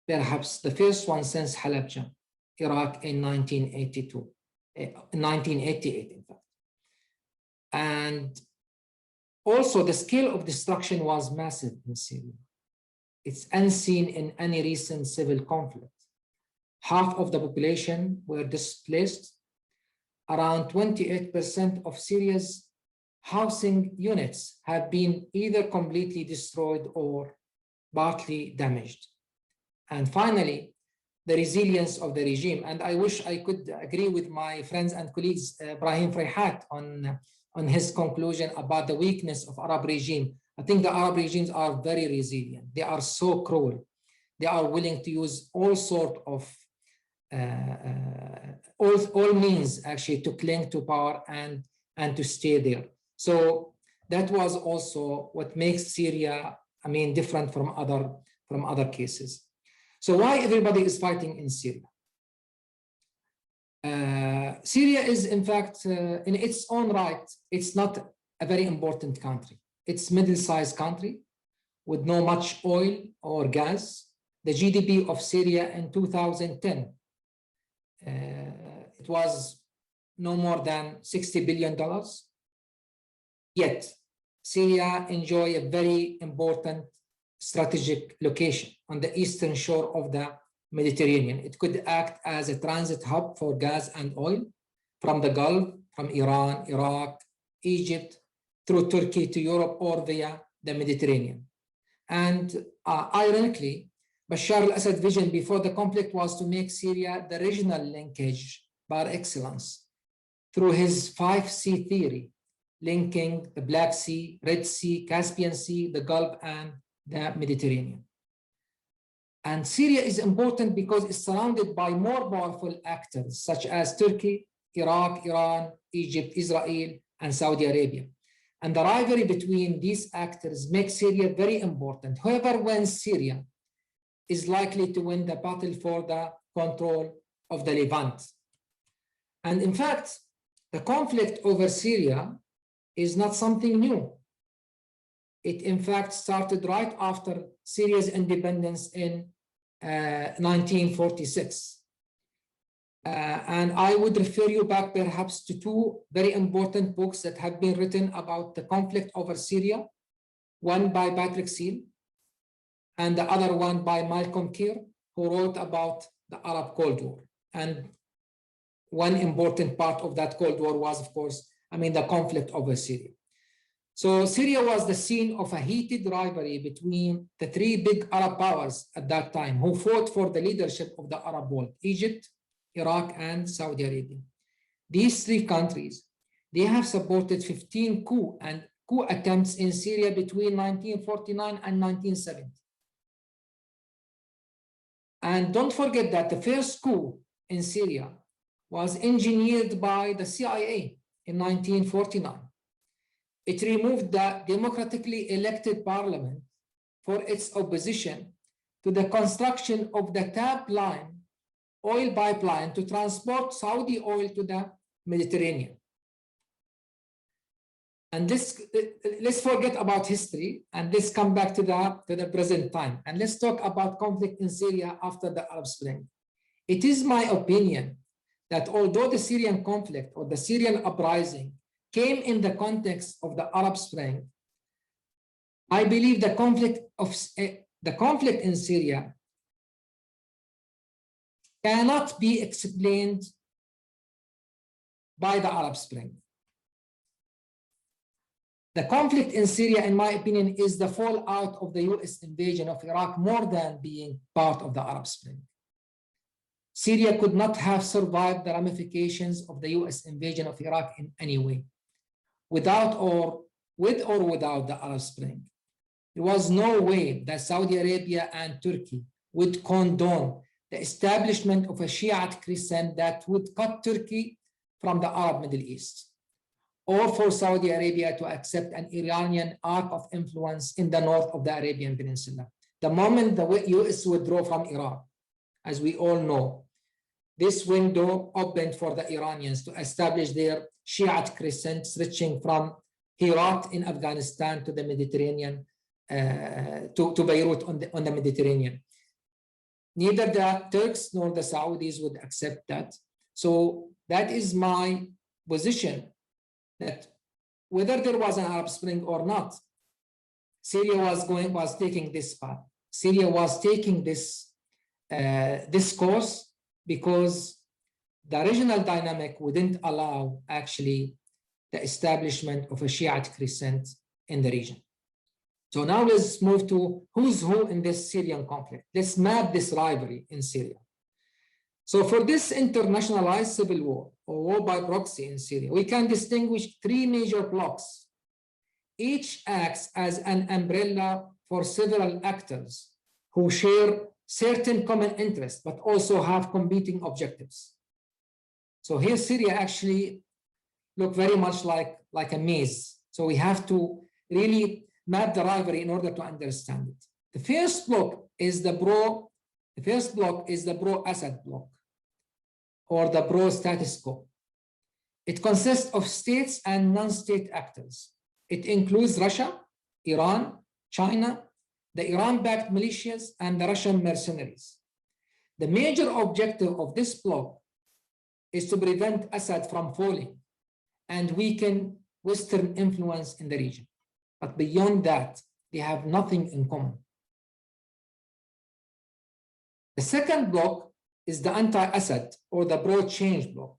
perhaps the first one since Halabja, Iraq in 1988, in fact. And also the scale of destruction was massive in Syria. It's unseen in any recent civil conflict. Half of the population were displaced. Around 28% of Syria's housing units have been either completely destroyed or partly damaged. And finally, the resilience of the regime. And I wish I could agree with my friends and colleagues, Brahim Freihat, on his conclusion about the weakness of Arab regime. I think the Arab regimes are very resilient. They are so cruel. They are willing to use all sort of all means actually to cling to power and to stay there. So that was also what makes Syria, I mean, different from other cases. So why everybody is fighting in Syria? Syria is, in fact, in its own right, it's not a very important country. It's a middle-sized country with no much oil or gas. The GDP of Syria in 2010, it was no more than $60 billion. Yet, Syria enjoys a very important strategic location on the eastern shore of the Mediterranean. It could act as a transit hub for gas and oil from the Gulf, from Iran, Iraq, Egypt, through Turkey to Europe or via the Mediterranean. And ironically, Bashar al-Assad's vision before the conflict was to make Syria the regional linkage par excellence through his 5C theory, linking the Black Sea, Red Sea, Caspian Sea, the Gulf, and the Mediterranean. And Syria is important because it's surrounded by more powerful actors such as Turkey, Iraq, Iran, Egypt, Israel, and Saudi Arabia. And the rivalry between these actors makes Syria very important. However, when Syria is likely to win the battle for the control of the Levant. And in fact, the conflict over Syria is not something new. It in fact started right after Syria's independence in 1946. And I would refer you back perhaps to two very important books that have been written about the conflict over Syria, one by Patrick Seal and the other one by Malcolm Keir, who wrote about the Arab Cold War. And one important part of that Cold War was, of course, the conflict over Syria. So Syria was the scene of a heated rivalry between the three big Arab powers at that time who fought for the leadership of the Arab world: Egypt, Iraq, and Saudi Arabia. These three countries, they have supported 15 coup attempts in Syria between 1949 and 1970. And don't forget that the first coup in Syria was engineered by the CIA in 1949. It removed the democratically elected parliament for its opposition to the construction of the TAP line, oil pipeline, to transport Saudi oil to the Mediterranean. And let's forget about history and let's come back to the present time. And let's talk about conflict in Syria after the Arab Spring. It is my opinion that although the Syrian conflict or the Syrian uprising came in the context of the Arab Spring, I believe the conflict in Syria cannot be explained by the Arab Spring. The conflict in Syria, in my opinion, is the fallout of the US invasion of Iraq more than being part of the Arab Spring. Syria could not have survived the ramifications of the US invasion of Iraq in any way, with or without the Arab Spring. There was no way that Saudi Arabia and Turkey would condone the establishment of a Shiite crescent that would cut Turkey from the Arab Middle East, or for Saudi Arabia to accept an Iranian arc of influence in the north of the Arabian Peninsula. The moment the US withdrew from Iraq, as we all know, this window opened for the Iranians to establish their Shiite crescent stretching from Herat in Afghanistan to the Mediterranean, to Beirut on the Mediterranean. Neither the Turks nor the Saudis would accept that. So that is my position, that whether there was an Arab Spring or not, Syria was taking this path. Syria was taking this course because the regional dynamic wouldn't allow actually the establishment of a Shiite crescent in the region. So now let's move to who's who in this Syrian conflict. Let's map this rivalry in Syria. So for this internationalized civil war, or war by proxy in Syria, we can distinguish three major blocks. Each acts as an umbrella for several actors who share certain common interests, but also have competing objectives. So here Syria actually look very much like a maze. So we have to really map the rivalry in order to understand it. The first block is the pro-Assad block, or the pro-status quo. It consists of states and non-state actors. It includes Russia, Iran, China, the Iran-backed militias, and the Russian mercenaries. The major objective of this bloc is to prevent Assad from falling and weaken Western influence in the region. But beyond that, they have nothing in common. The second bloc is the anti-Assad or the pro-change bloc.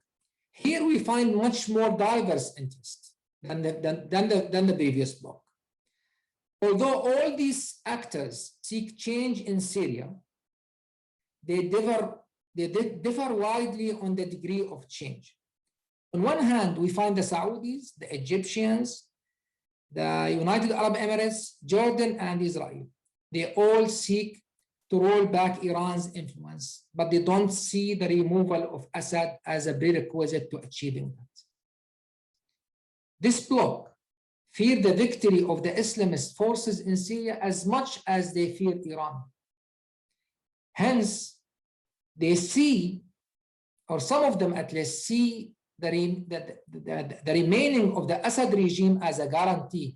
Here we find much more diverse interests than the previous bloc. Although all these actors seek change in Syria, they differ widely on the degree of change. On one hand, we find the Saudis, the Egyptians, the United Arab Emirates, Jordan, and Israel. They all seek to roll back Iran's influence, but they don't see the removal of Assad as a prerequisite to achieving that. This bloc fear the victory of the Islamist forces in Syria as much as they fear Iran. Hence, they see, or some of them at least see, the remaining of the Assad regime as a guarantee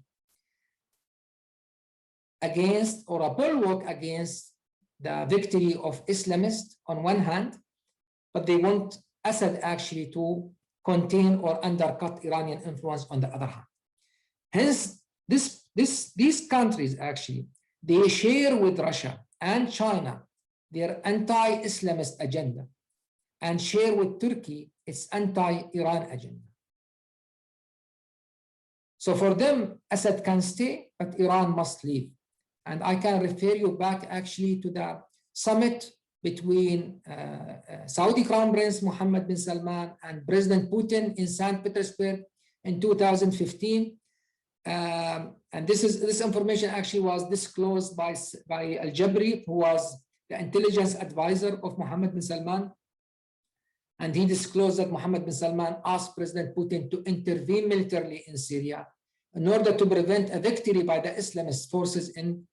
against, or a bulwark against, the victory of Islamists on one hand, but they want Assad actually to contain or undercut Iranian influence on the other hand. Hence, these countries actually, they share with Russia and China their anti-Islamist agenda, and share with Turkey its anti-Iran agenda. So for them, Assad can stay, but Iran must leave. And I can refer you back actually to the summit between Saudi Crown Prince Mohammed bin Salman and President Putin in St. Petersburg in 2015. And this information actually was disclosed by Al-Jabri, who was the intelligence advisor of Mohammed bin Salman. And he disclosed that Mohammed bin Salman asked President Putin to intervene militarily in Syria in order to prevent a victory by the Islamist forces in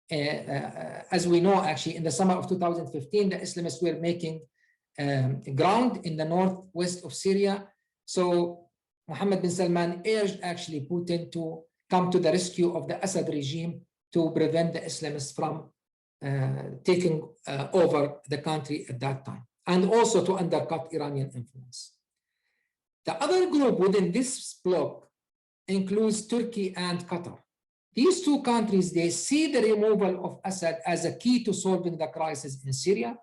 as we know, actually, in the summer of 2015, the Islamists were making ground in the northwest of Syria. So Mohammed bin Salman urged actually Putin to come to the rescue of the Assad regime to prevent the Islamists from taking over the country at that time, and also to undercut Iranian influence. The other group within this bloc includes Turkey and Qatar. These two countries, they see the removal of Assad as a key to solving the crisis in Syria,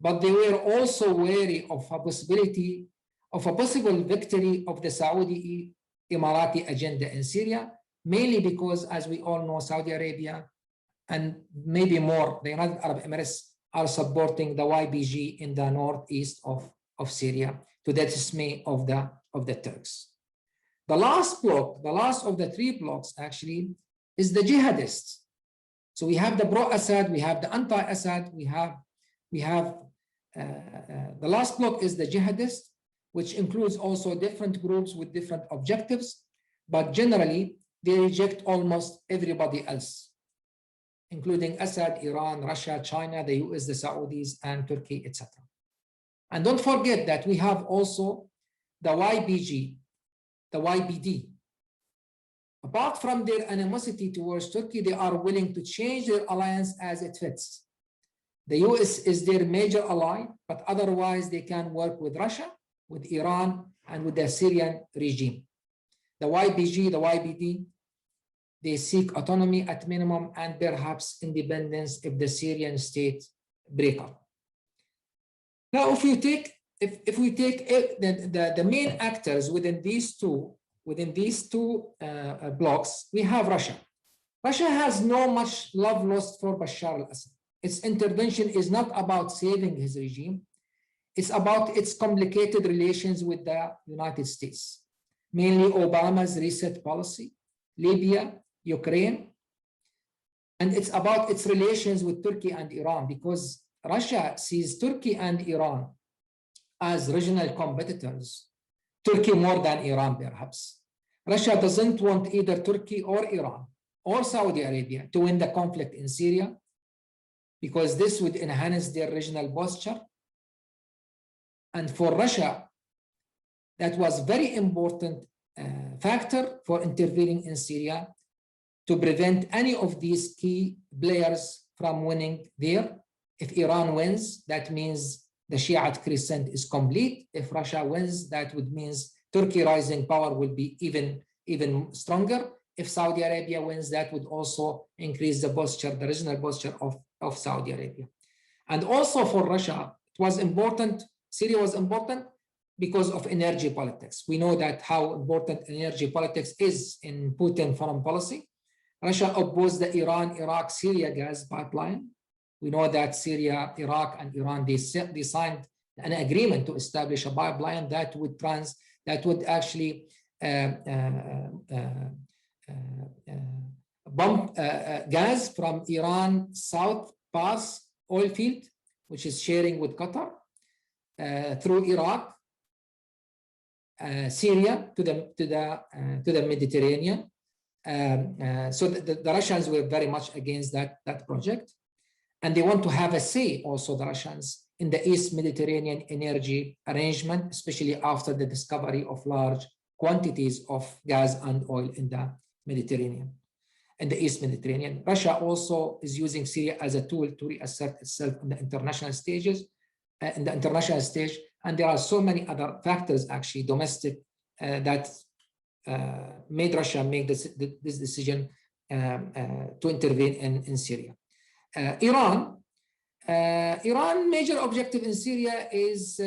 but they were also wary of a possibility of a possible victory of the Saudi Emirati agenda in Syria, mainly because, as we all know, Saudi Arabia and maybe more, the United Arab Emirates are supporting the YPG in the northeast of Syria, to the dismay of the Turks. The last bloc, the last of the three blocs actually, is the jihadists. So we have the pro-Assad, we have the anti-Assad, we have the last bloc is the jihadists, which includes also different groups with different objectives, but generally they reject almost everybody else, including Assad, Iran, Russia, China, the US, the Saudis, and Turkey, etc. And don't forget that we have also the YPG, the YPD. Apart from their animosity towards Turkey, they are willing to change their alliance as it fits. The US is their major ally, but otherwise they can work with Russia, with Iran, and with the Syrian regime. The YPG, the YPD, they seek autonomy at minimum and perhaps independence if the Syrian state break up. Now, if we take the main actors within these two blocks, we have Russia. Russia has no much love lost for Bashar al-Assad. Its intervention is not about saving his regime. It's about its complicated relations with the United States, mainly Obama's reset policy, Libya, Ukraine, and it's about its relations with Turkey and Iran, because Russia sees Turkey and Iran as regional competitors, Turkey more than Iran perhaps. Russia doesn't want either Turkey or Iran or Saudi Arabia to win the conflict in Syria, because this would enhance their regional posture. And for Russia, that was very important factor for intervening in Syria to prevent any of these key players from winning there. If Iran wins, that means the Shiite crescent is complete. If Russia wins, that would mean Turkey rising power will be even stronger. If Saudi Arabia wins, that would also increase the posture, the regional posture of Saudi Arabia. And also for Russia, it was important, Syria was important because of energy politics. We know that how important energy politics is in Putin foreign policy. Russia opposed the Iran-Iraq-Syria gas pipeline. We know that Syria, Iraq, and Iran, they signed an agreement to establish a pipeline that would actually bump gas from Iran South Pars oil field, which is sharing with Qatar, through Iraq, Syria to the Mediterranean. So the Russians were very much against that project. And they want to have a say also, the Russians, in the East Mediterranean energy arrangement, especially after the discovery of large quantities of gas and oil in the Mediterranean, in the East Mediterranean. Russia also is using Syria as a tool to reassert itself in the international stages, in the international stage. And there are so many other factors, actually, domestic, that made Russia make this decision to intervene in Syria. Iran major objective in Syria is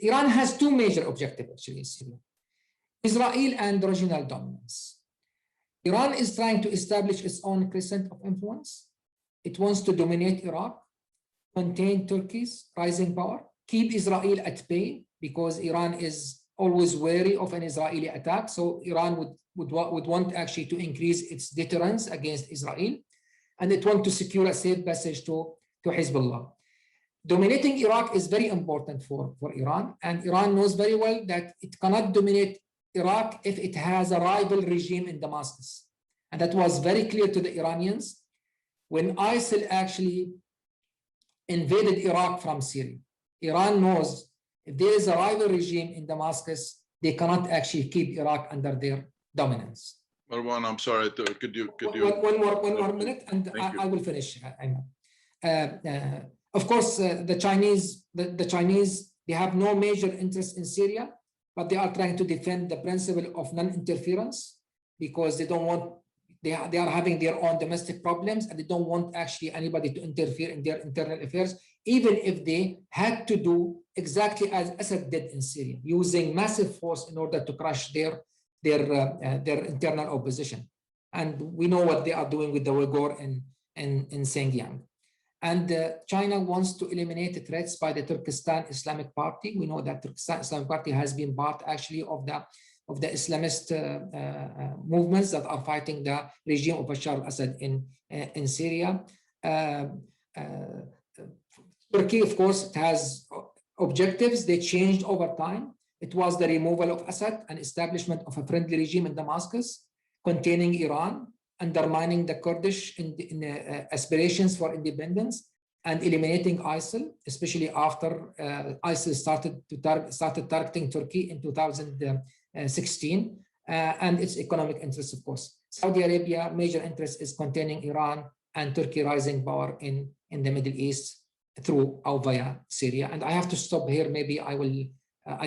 Iran has two major objectives actually in Syria: Israel and regional dominance. Iran is trying to establish its own crescent of influence. It wants to dominate Iraq, contain Turkey's rising power, keep Israel at bay, because Iran is always wary of an Israeli attack. So Iran would want actually to increase its deterrence against Israel, and it wants to secure a safe passage to Hezbollah. Dominating Iraq is very important for Iran, and Iran knows very well that it cannot dominate Iraq if it has a rival regime in Damascus. And that was very clear to the Iranians when ISIL actually invaded Iraq from Syria. Iran knows if there is a rival regime in Damascus, they cannot actually keep Iraq under their dominance. Marwan, I'm sorry. Could you? One more minute, and I will finish. Of course, the Chinese, they have no major interest in Syria, but they are trying to defend the principle of non-interference because they don't want. They are having their own domestic problems, and they don't want actually anybody to interfere in their internal affairs, even if they had to do exactly as Assad did in Syria, using massive force in order to crush their internal opposition. And we know what they are doing with the Uyghur in Xinjiang. And China wants to eliminate the threats by the Turkestan Islamic Party. We know that Turkestan Islamic Party has been part actually of the Islamist movements that are fighting the regime of Bashar al-Assad in Syria. Turkey, of course, it has objectives. They changed over time. It was the removal of Assad and establishment of a friendly regime in Damascus, containing Iran, undermining the Kurdish aspirations for independence, and eliminating ISIL, especially after ISIL started targeting Turkey in 2016, and its economic interests, of course. Saudi Arabia, major interest is containing Iran and Turkey rising power in the Middle East through or via Syria. And I have to stop here. Maybe I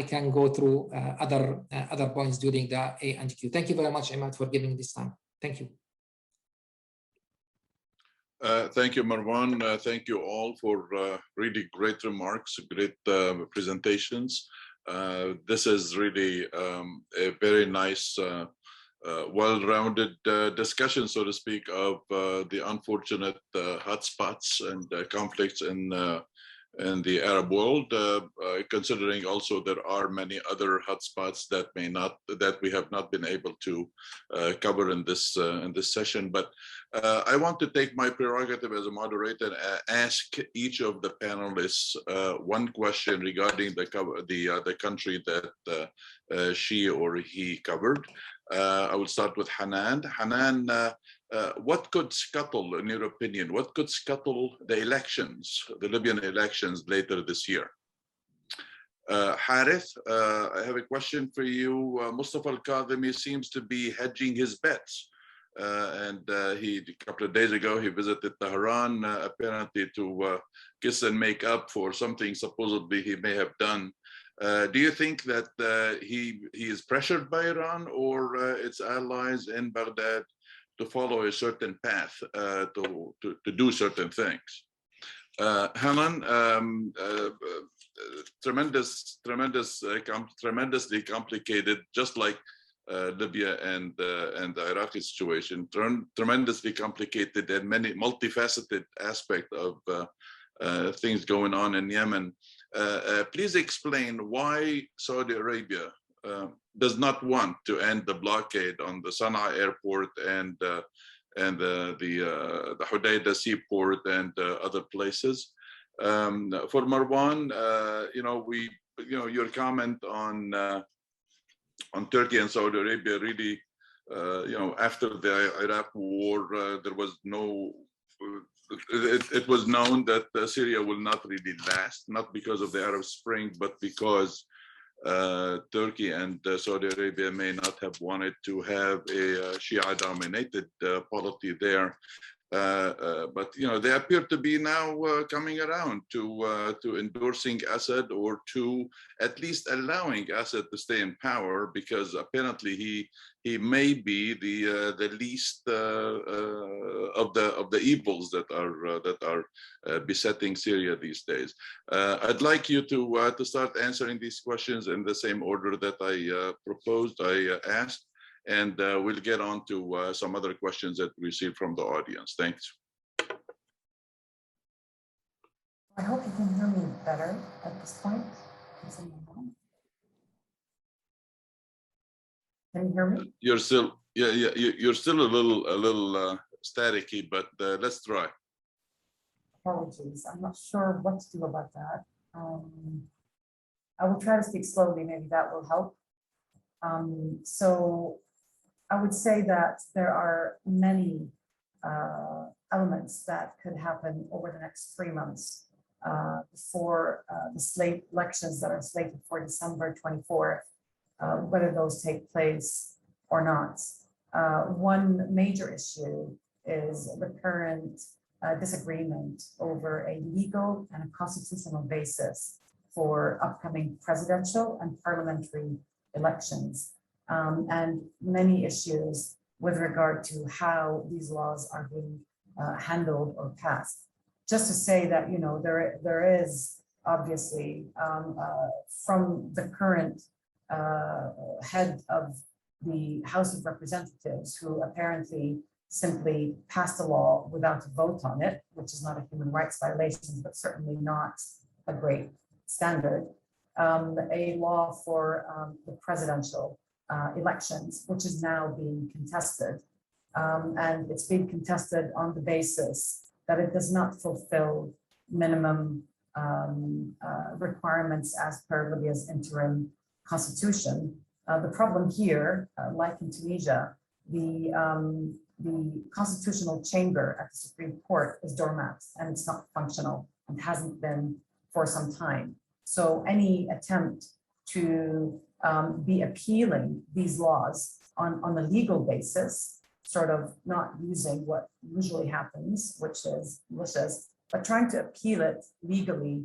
can go through other points during the A and Q. Thank you very much, Imad, for giving this time. Thank you. Thank you, Marwan. Thank you all for really great remarks, great presentations. This is really a very nice, well-rounded discussion, so to speak, of the unfortunate hotspots and conflicts in the Arab world, considering also there are many other hotspots that we have not been able to cover in this session. But I want to take my prerogative as a moderator and ask each of the panelists one question regarding the country that she or he covered. I will start with Hanan. Hanan, what could scuttle, in your opinion, what could scuttle the elections, the Libyan elections later this year? Harith, I have a question for you. Mustafa al-Kadhimi seems to be hedging his bets. And a couple of days ago, he visited Tehran, apparently to kiss and make up for something supposedly he may have done. Do you think that he is pressured by Iran or its allies in Baghdad to follow a certain path, to do certain things? Helen, tremendously complicated, just like Libya and the Iraqi situation, tremendously complicated and many multifaceted aspect of things going on in Yemen. Please explain why Saudi Arabia does not want to end the blockade on the Sana'a airport and the Hodeidah seaport and other places. For Marwan, your comment on Turkey and Saudi Arabia really, after the Iraq war, there was no. It was known that Syria will not really last, not because of the Arab Spring, but because Turkey and Saudi Arabia may not have wanted to have a Shia-dominated polity there. But they appear to be now coming around to endorsing Assad, or to at least allowing Assad to stay in power, because apparently he may be the least of the evils that are besetting Syria these days. I'd like you to start answering these questions in the same order that I asked. And we'll get on to some other questions that we received from the audience. Thanks. I hope you can hear me better at this point. Can you hear me? You're still, you're still a little staticky, but let's try. Apologies. I'm not sure what to do about that. I will try to speak slowly. Maybe that will help. So I would say that there are many elements that could happen over the next 3 months before the elections that are slated for December 24th, whether those take place or not. One major issue is the current disagreement over a legal and a constitutional basis for upcoming presidential and parliamentary elections, and many issues with regard to how these laws are being handled or passed. Just to say that, you know, there is obviously from the current head of the House of Representatives, who apparently simply passed a law without a vote on it, which is not a human rights violation, but certainly not a great standard, a law for the presidential elections, which is now being contested. And it's being contested on the basis that it does not fulfill minimum requirements as per Libya's interim constitution. The problem here, like in Tunisia, the constitutional chamber at the Supreme Court is doormat and it's not functional and hasn't been for some time. So any attempt to be appealing these laws on a legal basis, sort of not using what usually happens, which is malicious, but trying to appeal it legally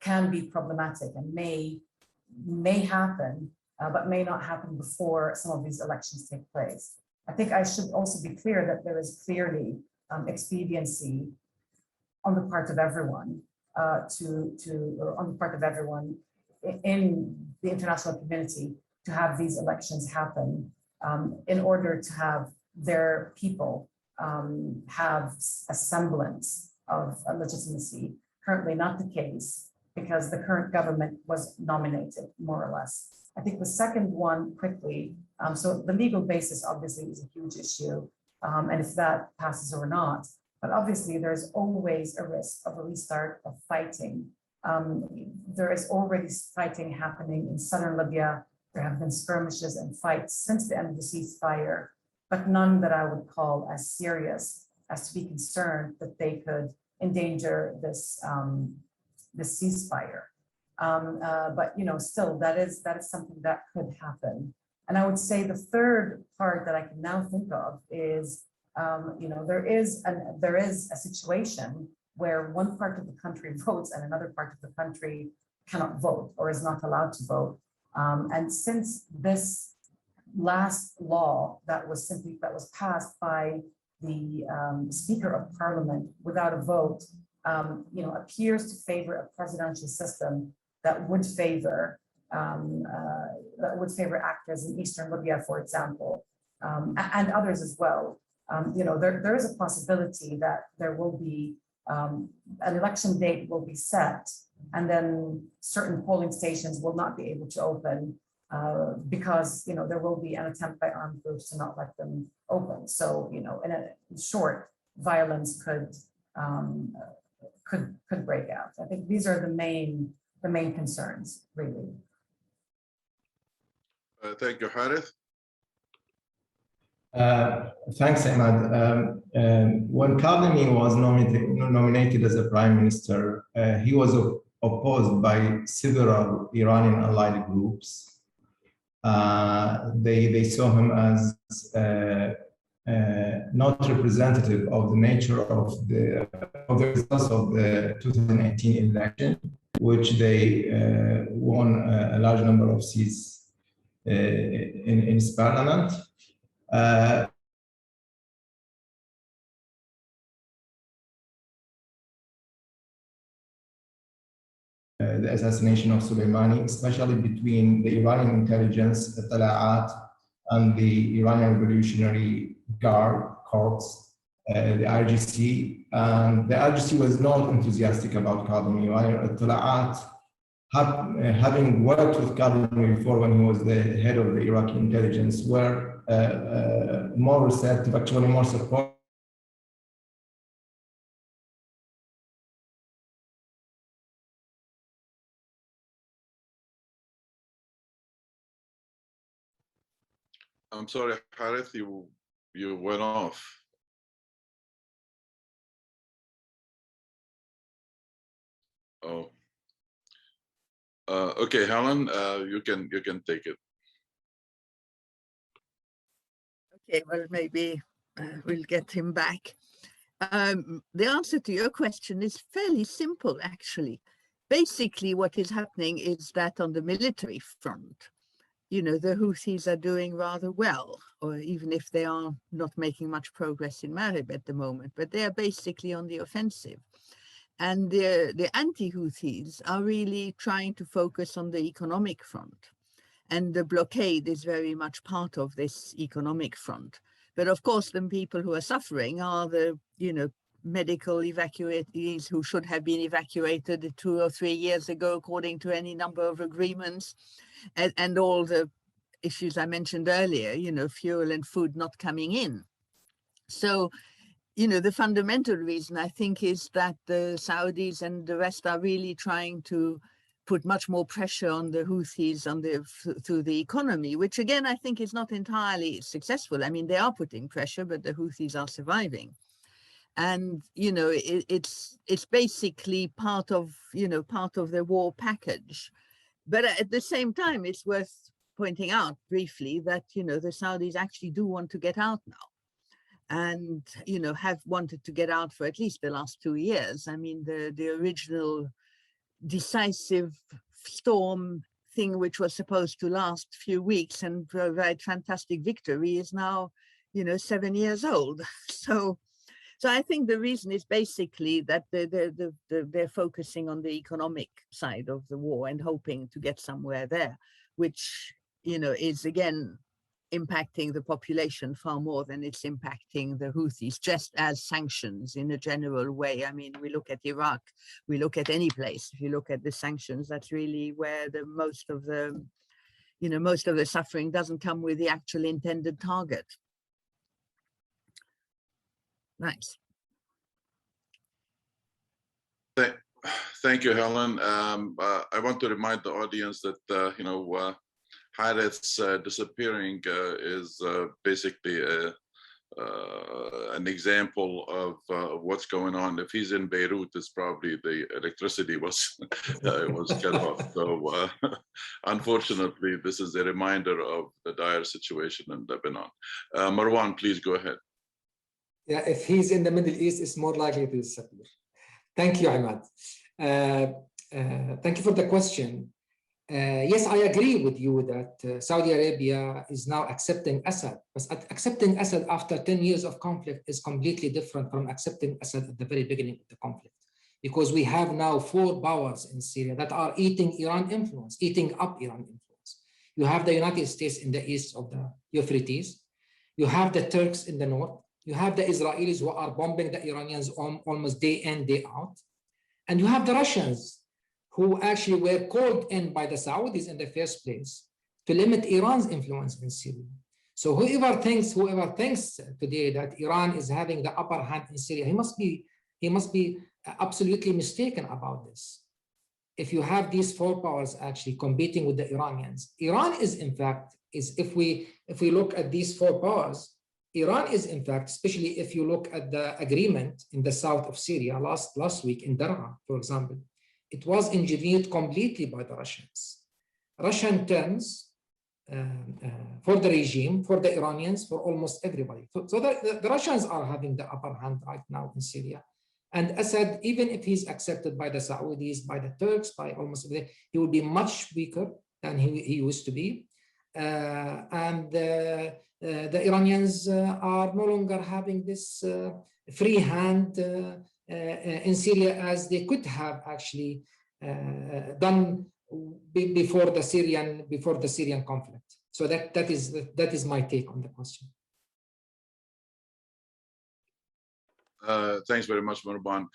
can be problematic and may happen, but may not happen before some of these elections take place. I think I should also be clear that there is clearly expediency on the part of everyone on the part of everyone in the international community to have these elections happen in order to have their people have a semblance of legitimacy. Currently not the case because the current government was nominated, more or less. I think the second one quickly, so the legal basis obviously is a huge issue, and if that passes or not, but obviously there's always a risk of a restart of fighting. There is already fighting happening in southern Libya. There have been skirmishes and fights since the end of the ceasefire, but none that I would call as serious as to be concerned that they could endanger this ceasefire. But you know, still, that is something that could happen. And I would say the third part that I can now think of is, you know, there is a situation where one part of the country votes and another part of the country cannot vote or is not allowed to vote. And since this last law that was passed by the Speaker of Parliament without a vote, you know, appears to favor a presidential system that would favor actors in Eastern Libya, for example, and others as well. You know, there is a possibility that there will be an election date will be set, and then certain polling stations will not be able to open because, you know, there will be an attempt by armed groups to not let them open. So, you know, in short, violence could break out. I think these are the main concerns, really. Thank you, Harith. Thanks, Imad. When Kadhimi was nominated as a prime minister, he was opposed by several Iranian allied groups. They saw him as not representative of the nature of the results of the 2018 election, which they won a large number of seats in his parliament. The assassination of Soleimani, especially between the Iranian intelligence, the Tala'at, and the Iranian Revolutionary Guard Corps, the RGC. And the RGC was not enthusiastic about Kadhimi. The Tala'at, having worked with Kadhimi before when he was the head of the Iraqi intelligence, were more receptive, actually more supportive. I'm sorry, Harith, you went off. Oh. Okay, Helen, you can take it. Okay, well, maybe we'll get him back. The answer to your question is fairly simple, actually. Basically, what is happening is that on the military front, you know, the Houthis are doing rather well, or even if they are not making much progress in Marib at the moment, but they are basically on the offensive. And the anti-Houthis are really trying to focus on the economic front. And the blockade is very much part of this economic front. But of course, the people who are suffering are the, you know, medical evacuees who should have been evacuated 2 or 3 years ago, according to any number of agreements, and all the issues I mentioned earlier, you know, fuel and food not coming in. So, you know, the fundamental reason, I think, is that the Saudis and the rest are really trying to put much more pressure on the Houthis through the economy, which again, I think is not entirely successful. I mean, they are putting pressure, but the Houthis are surviving. And, you know, it's basically part of, you know, part of the war package. But at the same time, it's worth pointing out briefly that, you know, the Saudis actually do want to get out now. And, you know, have wanted to get out for at least the last 2 years. I mean, the original decisive storm thing, which was supposed to last a few weeks and provide fantastic victory, is now, you know, 7 years old. So I think the reason is basically that they're focusing on the economic side of the war and hoping to get somewhere there, which, you know, is again impacting the population far more than it's impacting the Houthis, just as sanctions in a general way. I mean, we look at Iraq, we look at any place. If you look at the sanctions, that's really where the most of the, you know, most of the suffering doesn't come with the actual intended target. Nice. Thank you, Helen. I want to remind the audience that, you know, Harith's disappearing is basically an example of what's going on. If he's in Beirut, it's probably the electricity was cut off. So unfortunately, this is a reminder of the dire situation in Lebanon. Marwan, please go ahead. Yeah, if he's in the Middle East, it's more likely to disappear. Thank you, Imad. Thank you for the question. Yes, I agree with you that Saudi Arabia is now accepting Assad, but accepting Assad after 10 years of conflict is completely different from accepting Assad at the very beginning of the conflict, because we have now 4 powers in Syria that are eating Iran influence, eating up Iran influence. You have the United States in the east of the Euphrates. You have the Turks in the north. You have the Israelis who are bombing the Iranians almost day in, day out. And you have the Russians who actually were called in by the Saudis in the first place to limit Iran's influence in Syria. So whoever thinks today that Iran is having the upper hand in Syria, he must be absolutely mistaken about this. If you have these 4 powers actually competing with the Iranians, Iran is in fact, if we look at these 4 powers, Iran is in fact, especially if you look at the agreement in the south of Syria last week in Daraa, for example, it was engineered completely by the Russians. Russian terms for the regime, for the Iranians, for almost everybody. So the Russians are having the upper hand right now in Syria. And Assad, even if he's accepted by the Saudis, by the Turks, by almost everybody, he will be much weaker than he used to be. The Iranians are no longer having this free hand in Syria as they could have actually done before the Syrian conflict. So that is my take on the question. Thanks very much, Marwan.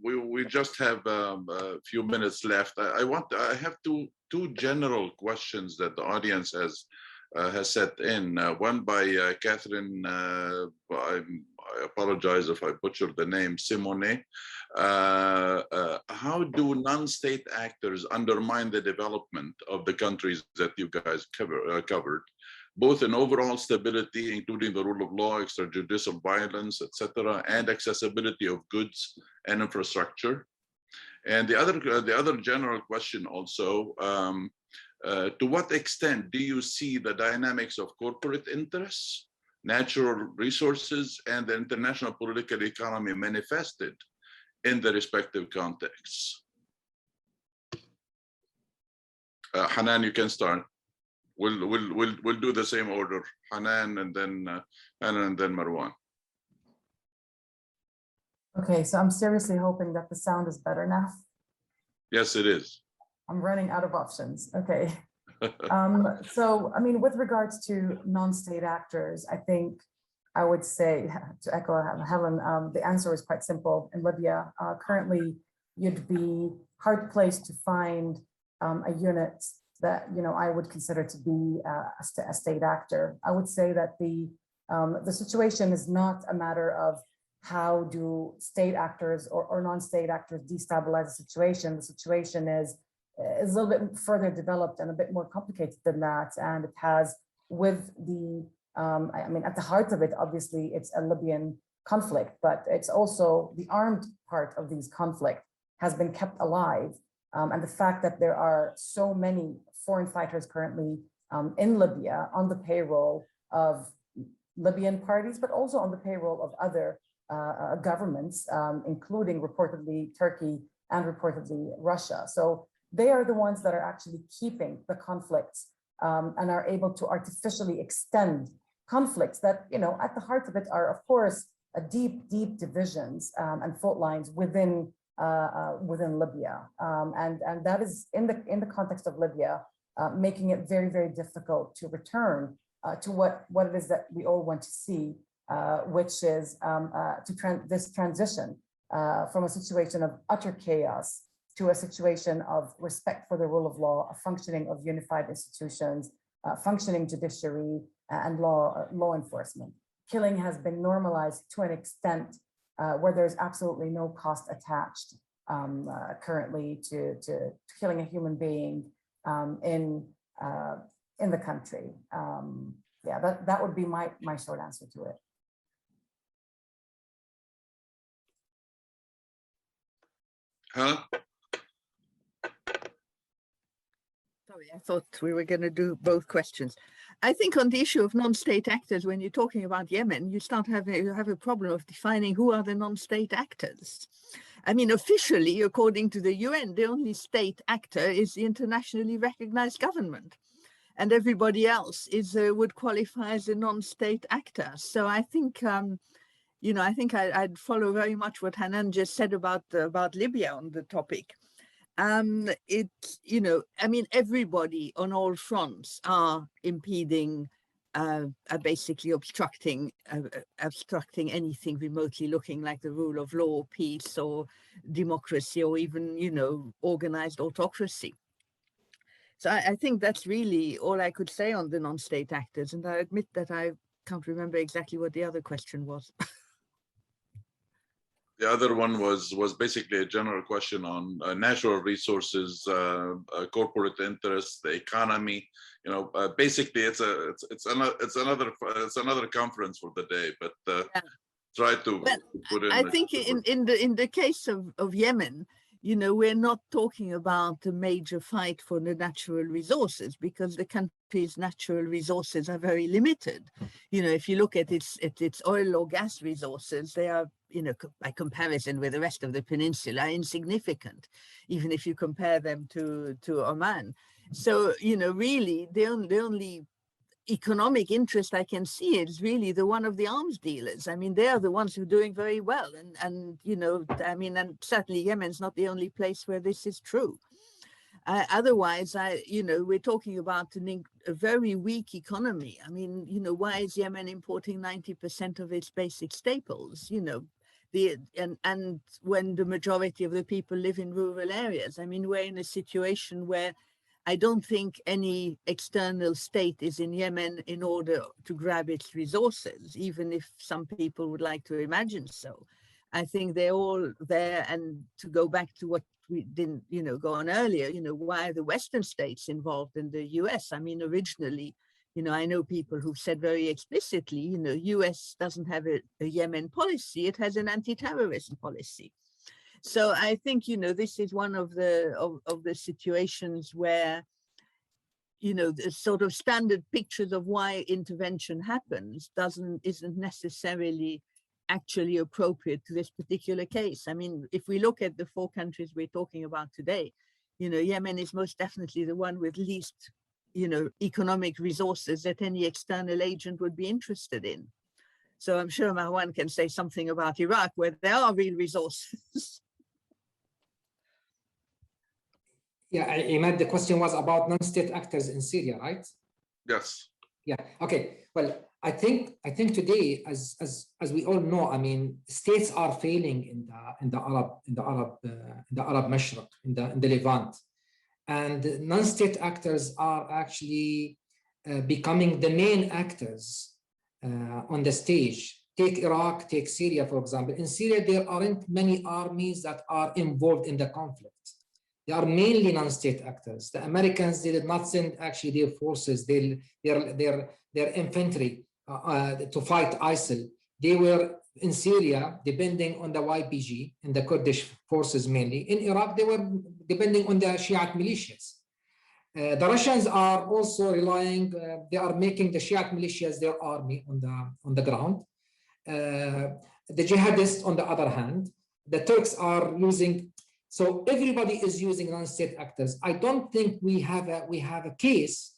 We just have a few minutes left. I have two general questions that the audience has set in. One by Catherine. I apologize if I butchered the name, Simone. How do non-state actors undermine the development of the countries that you guys covered? both in overall stability, including the rule of law, extrajudicial violence, etc., and accessibility of goods and infrastructure. And the other general question also, to what extent do you see the dynamics of corporate interests, natural resources, and the international political economy manifested in the respective contexts? Hanan, you can start. We'll do the same order. Hanan and then Marwan. Okay, so I'm seriously hoping that the sound is better now. Yes, it is. I'm running out of options. Okay. So, I mean, with regards to non-state actors, I think I would say, to echo Helen, the answer is quite simple. In Libya, currently, you'd be hard placed to find a unit that I would consider to be a state actor. I would say that the situation is not a matter of how do state actors or non-state actors destabilize the situation. The situation is a little bit further developed and a bit more complicated than that. And it has with the, I mean, at the heart of it, obviously, it's a Libyan conflict, but it's also the armed part of these conflict has been kept alive. And the fact that there are so many foreign fighters currently in Libya on the payroll of Libyan parties, but also on the payroll of other governments, including reportedly Turkey and reportedly Russia. So they are the ones that are actually keeping the conflicts and are able to artificially extend conflicts that, at the heart of it are, of course, deep divisions and fault lines within Libya, and that is in the context of Libya, making it very difficult to return to what it is that we all want to see, which is this transition from a situation of utter chaos to a situation of respect for the rule of law, a functioning of unified institutions, functioning judiciary, and law enforcement. Killing has been normalized to an extent where there's absolutely no cost attached currently to killing a human being in the country. Yeah, that would be my short answer to it. Huh? Sorry, I thought we were going to do both questions. I think on the issue of non-state actors, when you're talking about Yemen, you have a problem of defining who are the non-state actors. I mean, officially, according to the UN, the only state actor is the internationally recognized government, and everybody else would qualify as a non-state actor. So I think, I'd follow very much what Hanan just said about Libya on the topic. I mean, everybody on all fronts are impeding, are basically obstructing anything remotely looking like the rule of law, peace, or democracy, or even, organized autocracy. So I think that's really all I could say on the non-state actors. And I admit that I can't remember exactly what the other question was. The other one was basically a general question on natural resources, corporate interests, the economy. Basically, it's another conference for the day. But yeah. Try to put in. I think in the case of Yemen, we're not talking about a major fight for the natural resources, because the country's natural resources are very limited. If you look at its oil or gas resources, they are, by comparison with the rest of the peninsula, insignificant, even if you compare them to Oman. So, really, the only economic interest I can see is really the one of the arms dealers. I mean, they are the ones who are doing very well. And and certainly Yemen's not the only place where this is true. Otherwise, we're talking about a very weak economy. I mean, why is Yemen importing 90% of its basic staples? And when the majority of the people live in rural areas, I mean, we're in a situation where I don't think any external state is in Yemen in order to grab its resources, even if some people would like to imagine so. I think they're all there. And to go back to what we didn't, go on earlier, why are the Western states involved in the US? I mean, originally, I know people who've said very explicitly, US doesn't have a Yemen policy, it has an anti-terrorism policy. So I think, this is one of the situations where, the sort of standard pictures of why intervention happens isn't necessarily actually appropriate to this particular case. I mean, if we look at the 4 countries we're talking about today, Yemen is most definitely the one with least, economic resources that any external agent would be interested in. So I'm sure Marwan can say something about Iraq, where there are real resources. Yeah, Imad, the question was about non-state actors in Syria, right? Yes. Yeah. Okay. Well, I think today, as we all know, I mean, states are failing in the Arab Mashriq, in the Levant, and non-state actors are actually becoming the main actors on the stage. Take Iraq, take Syria, for example. In Syria, there aren't many armies that are involved in the conflict. They are mainly non-state actors. The Americans, they did not send actually their forces, their infantry to fight ISIL. They were in Syria, depending on the YPG and the Kurdish forces mainly. In Iraq, they were depending on the Shiite militias. The Russians are also relying, they are making the Shiite militias their army on the ground. The Jihadists, on the other hand, the Turks are using. So everybody is using non-state actors. I don't think we have a case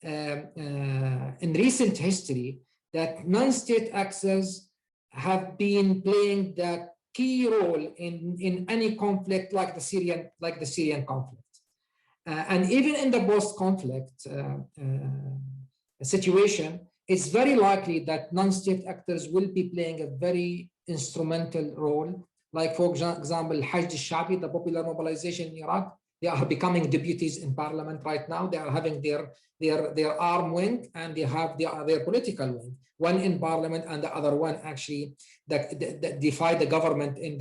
in recent history that non-state actors have been playing the key role in any conflict like the Syrian conflict. And even in the post-conflict situation, it's very likely that non-state actors will be playing a very instrumental role. Like, for example, Hajj al-Shabi, the popular mobilization in Iraq, they are becoming deputies in parliament right now. They are having their arm wing, and they have their political wing, one in parliament and the other one actually that defy the government in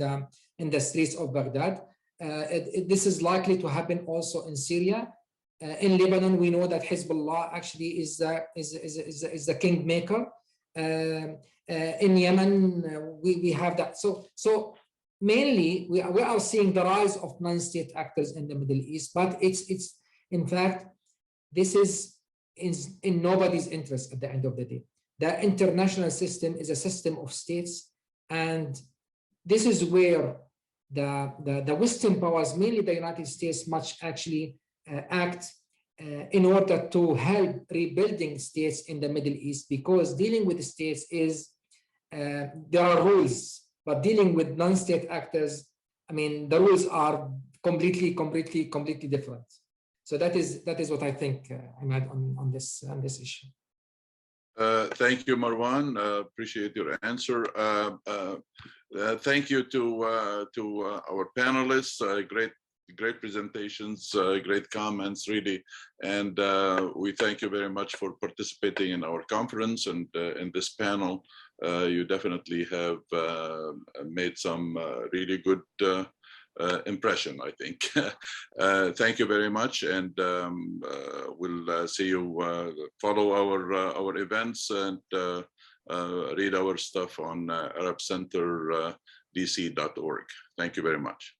the streets of Baghdad. This is likely to happen also in Syria. In Lebanon, we know that Hezbollah actually is the kingmaker. In Yemen, we have that. So mainly, we are seeing the rise of non-state actors in the Middle East, but it's in fact, this is in nobody's interest at the end of the day. The international system is a system of states, and this is where the Western powers, mainly the United States, must actually act in order to help rebuilding states in the Middle East, because dealing with the states is, there are rules. But dealing with non-state actors, I mean, the rules are completely different. So that is what I think, Imad, on this issue. Thank you, Marwan. Appreciate your answer. Thank you to our panelists. Great presentations, great comments, really. And we thank you very much for participating in our conference and in this panel. You definitely have made some really good impression, I think. Thank you very much, and we'll see you follow our events and read our stuff on ArabCenterdc.org. Thank you very much.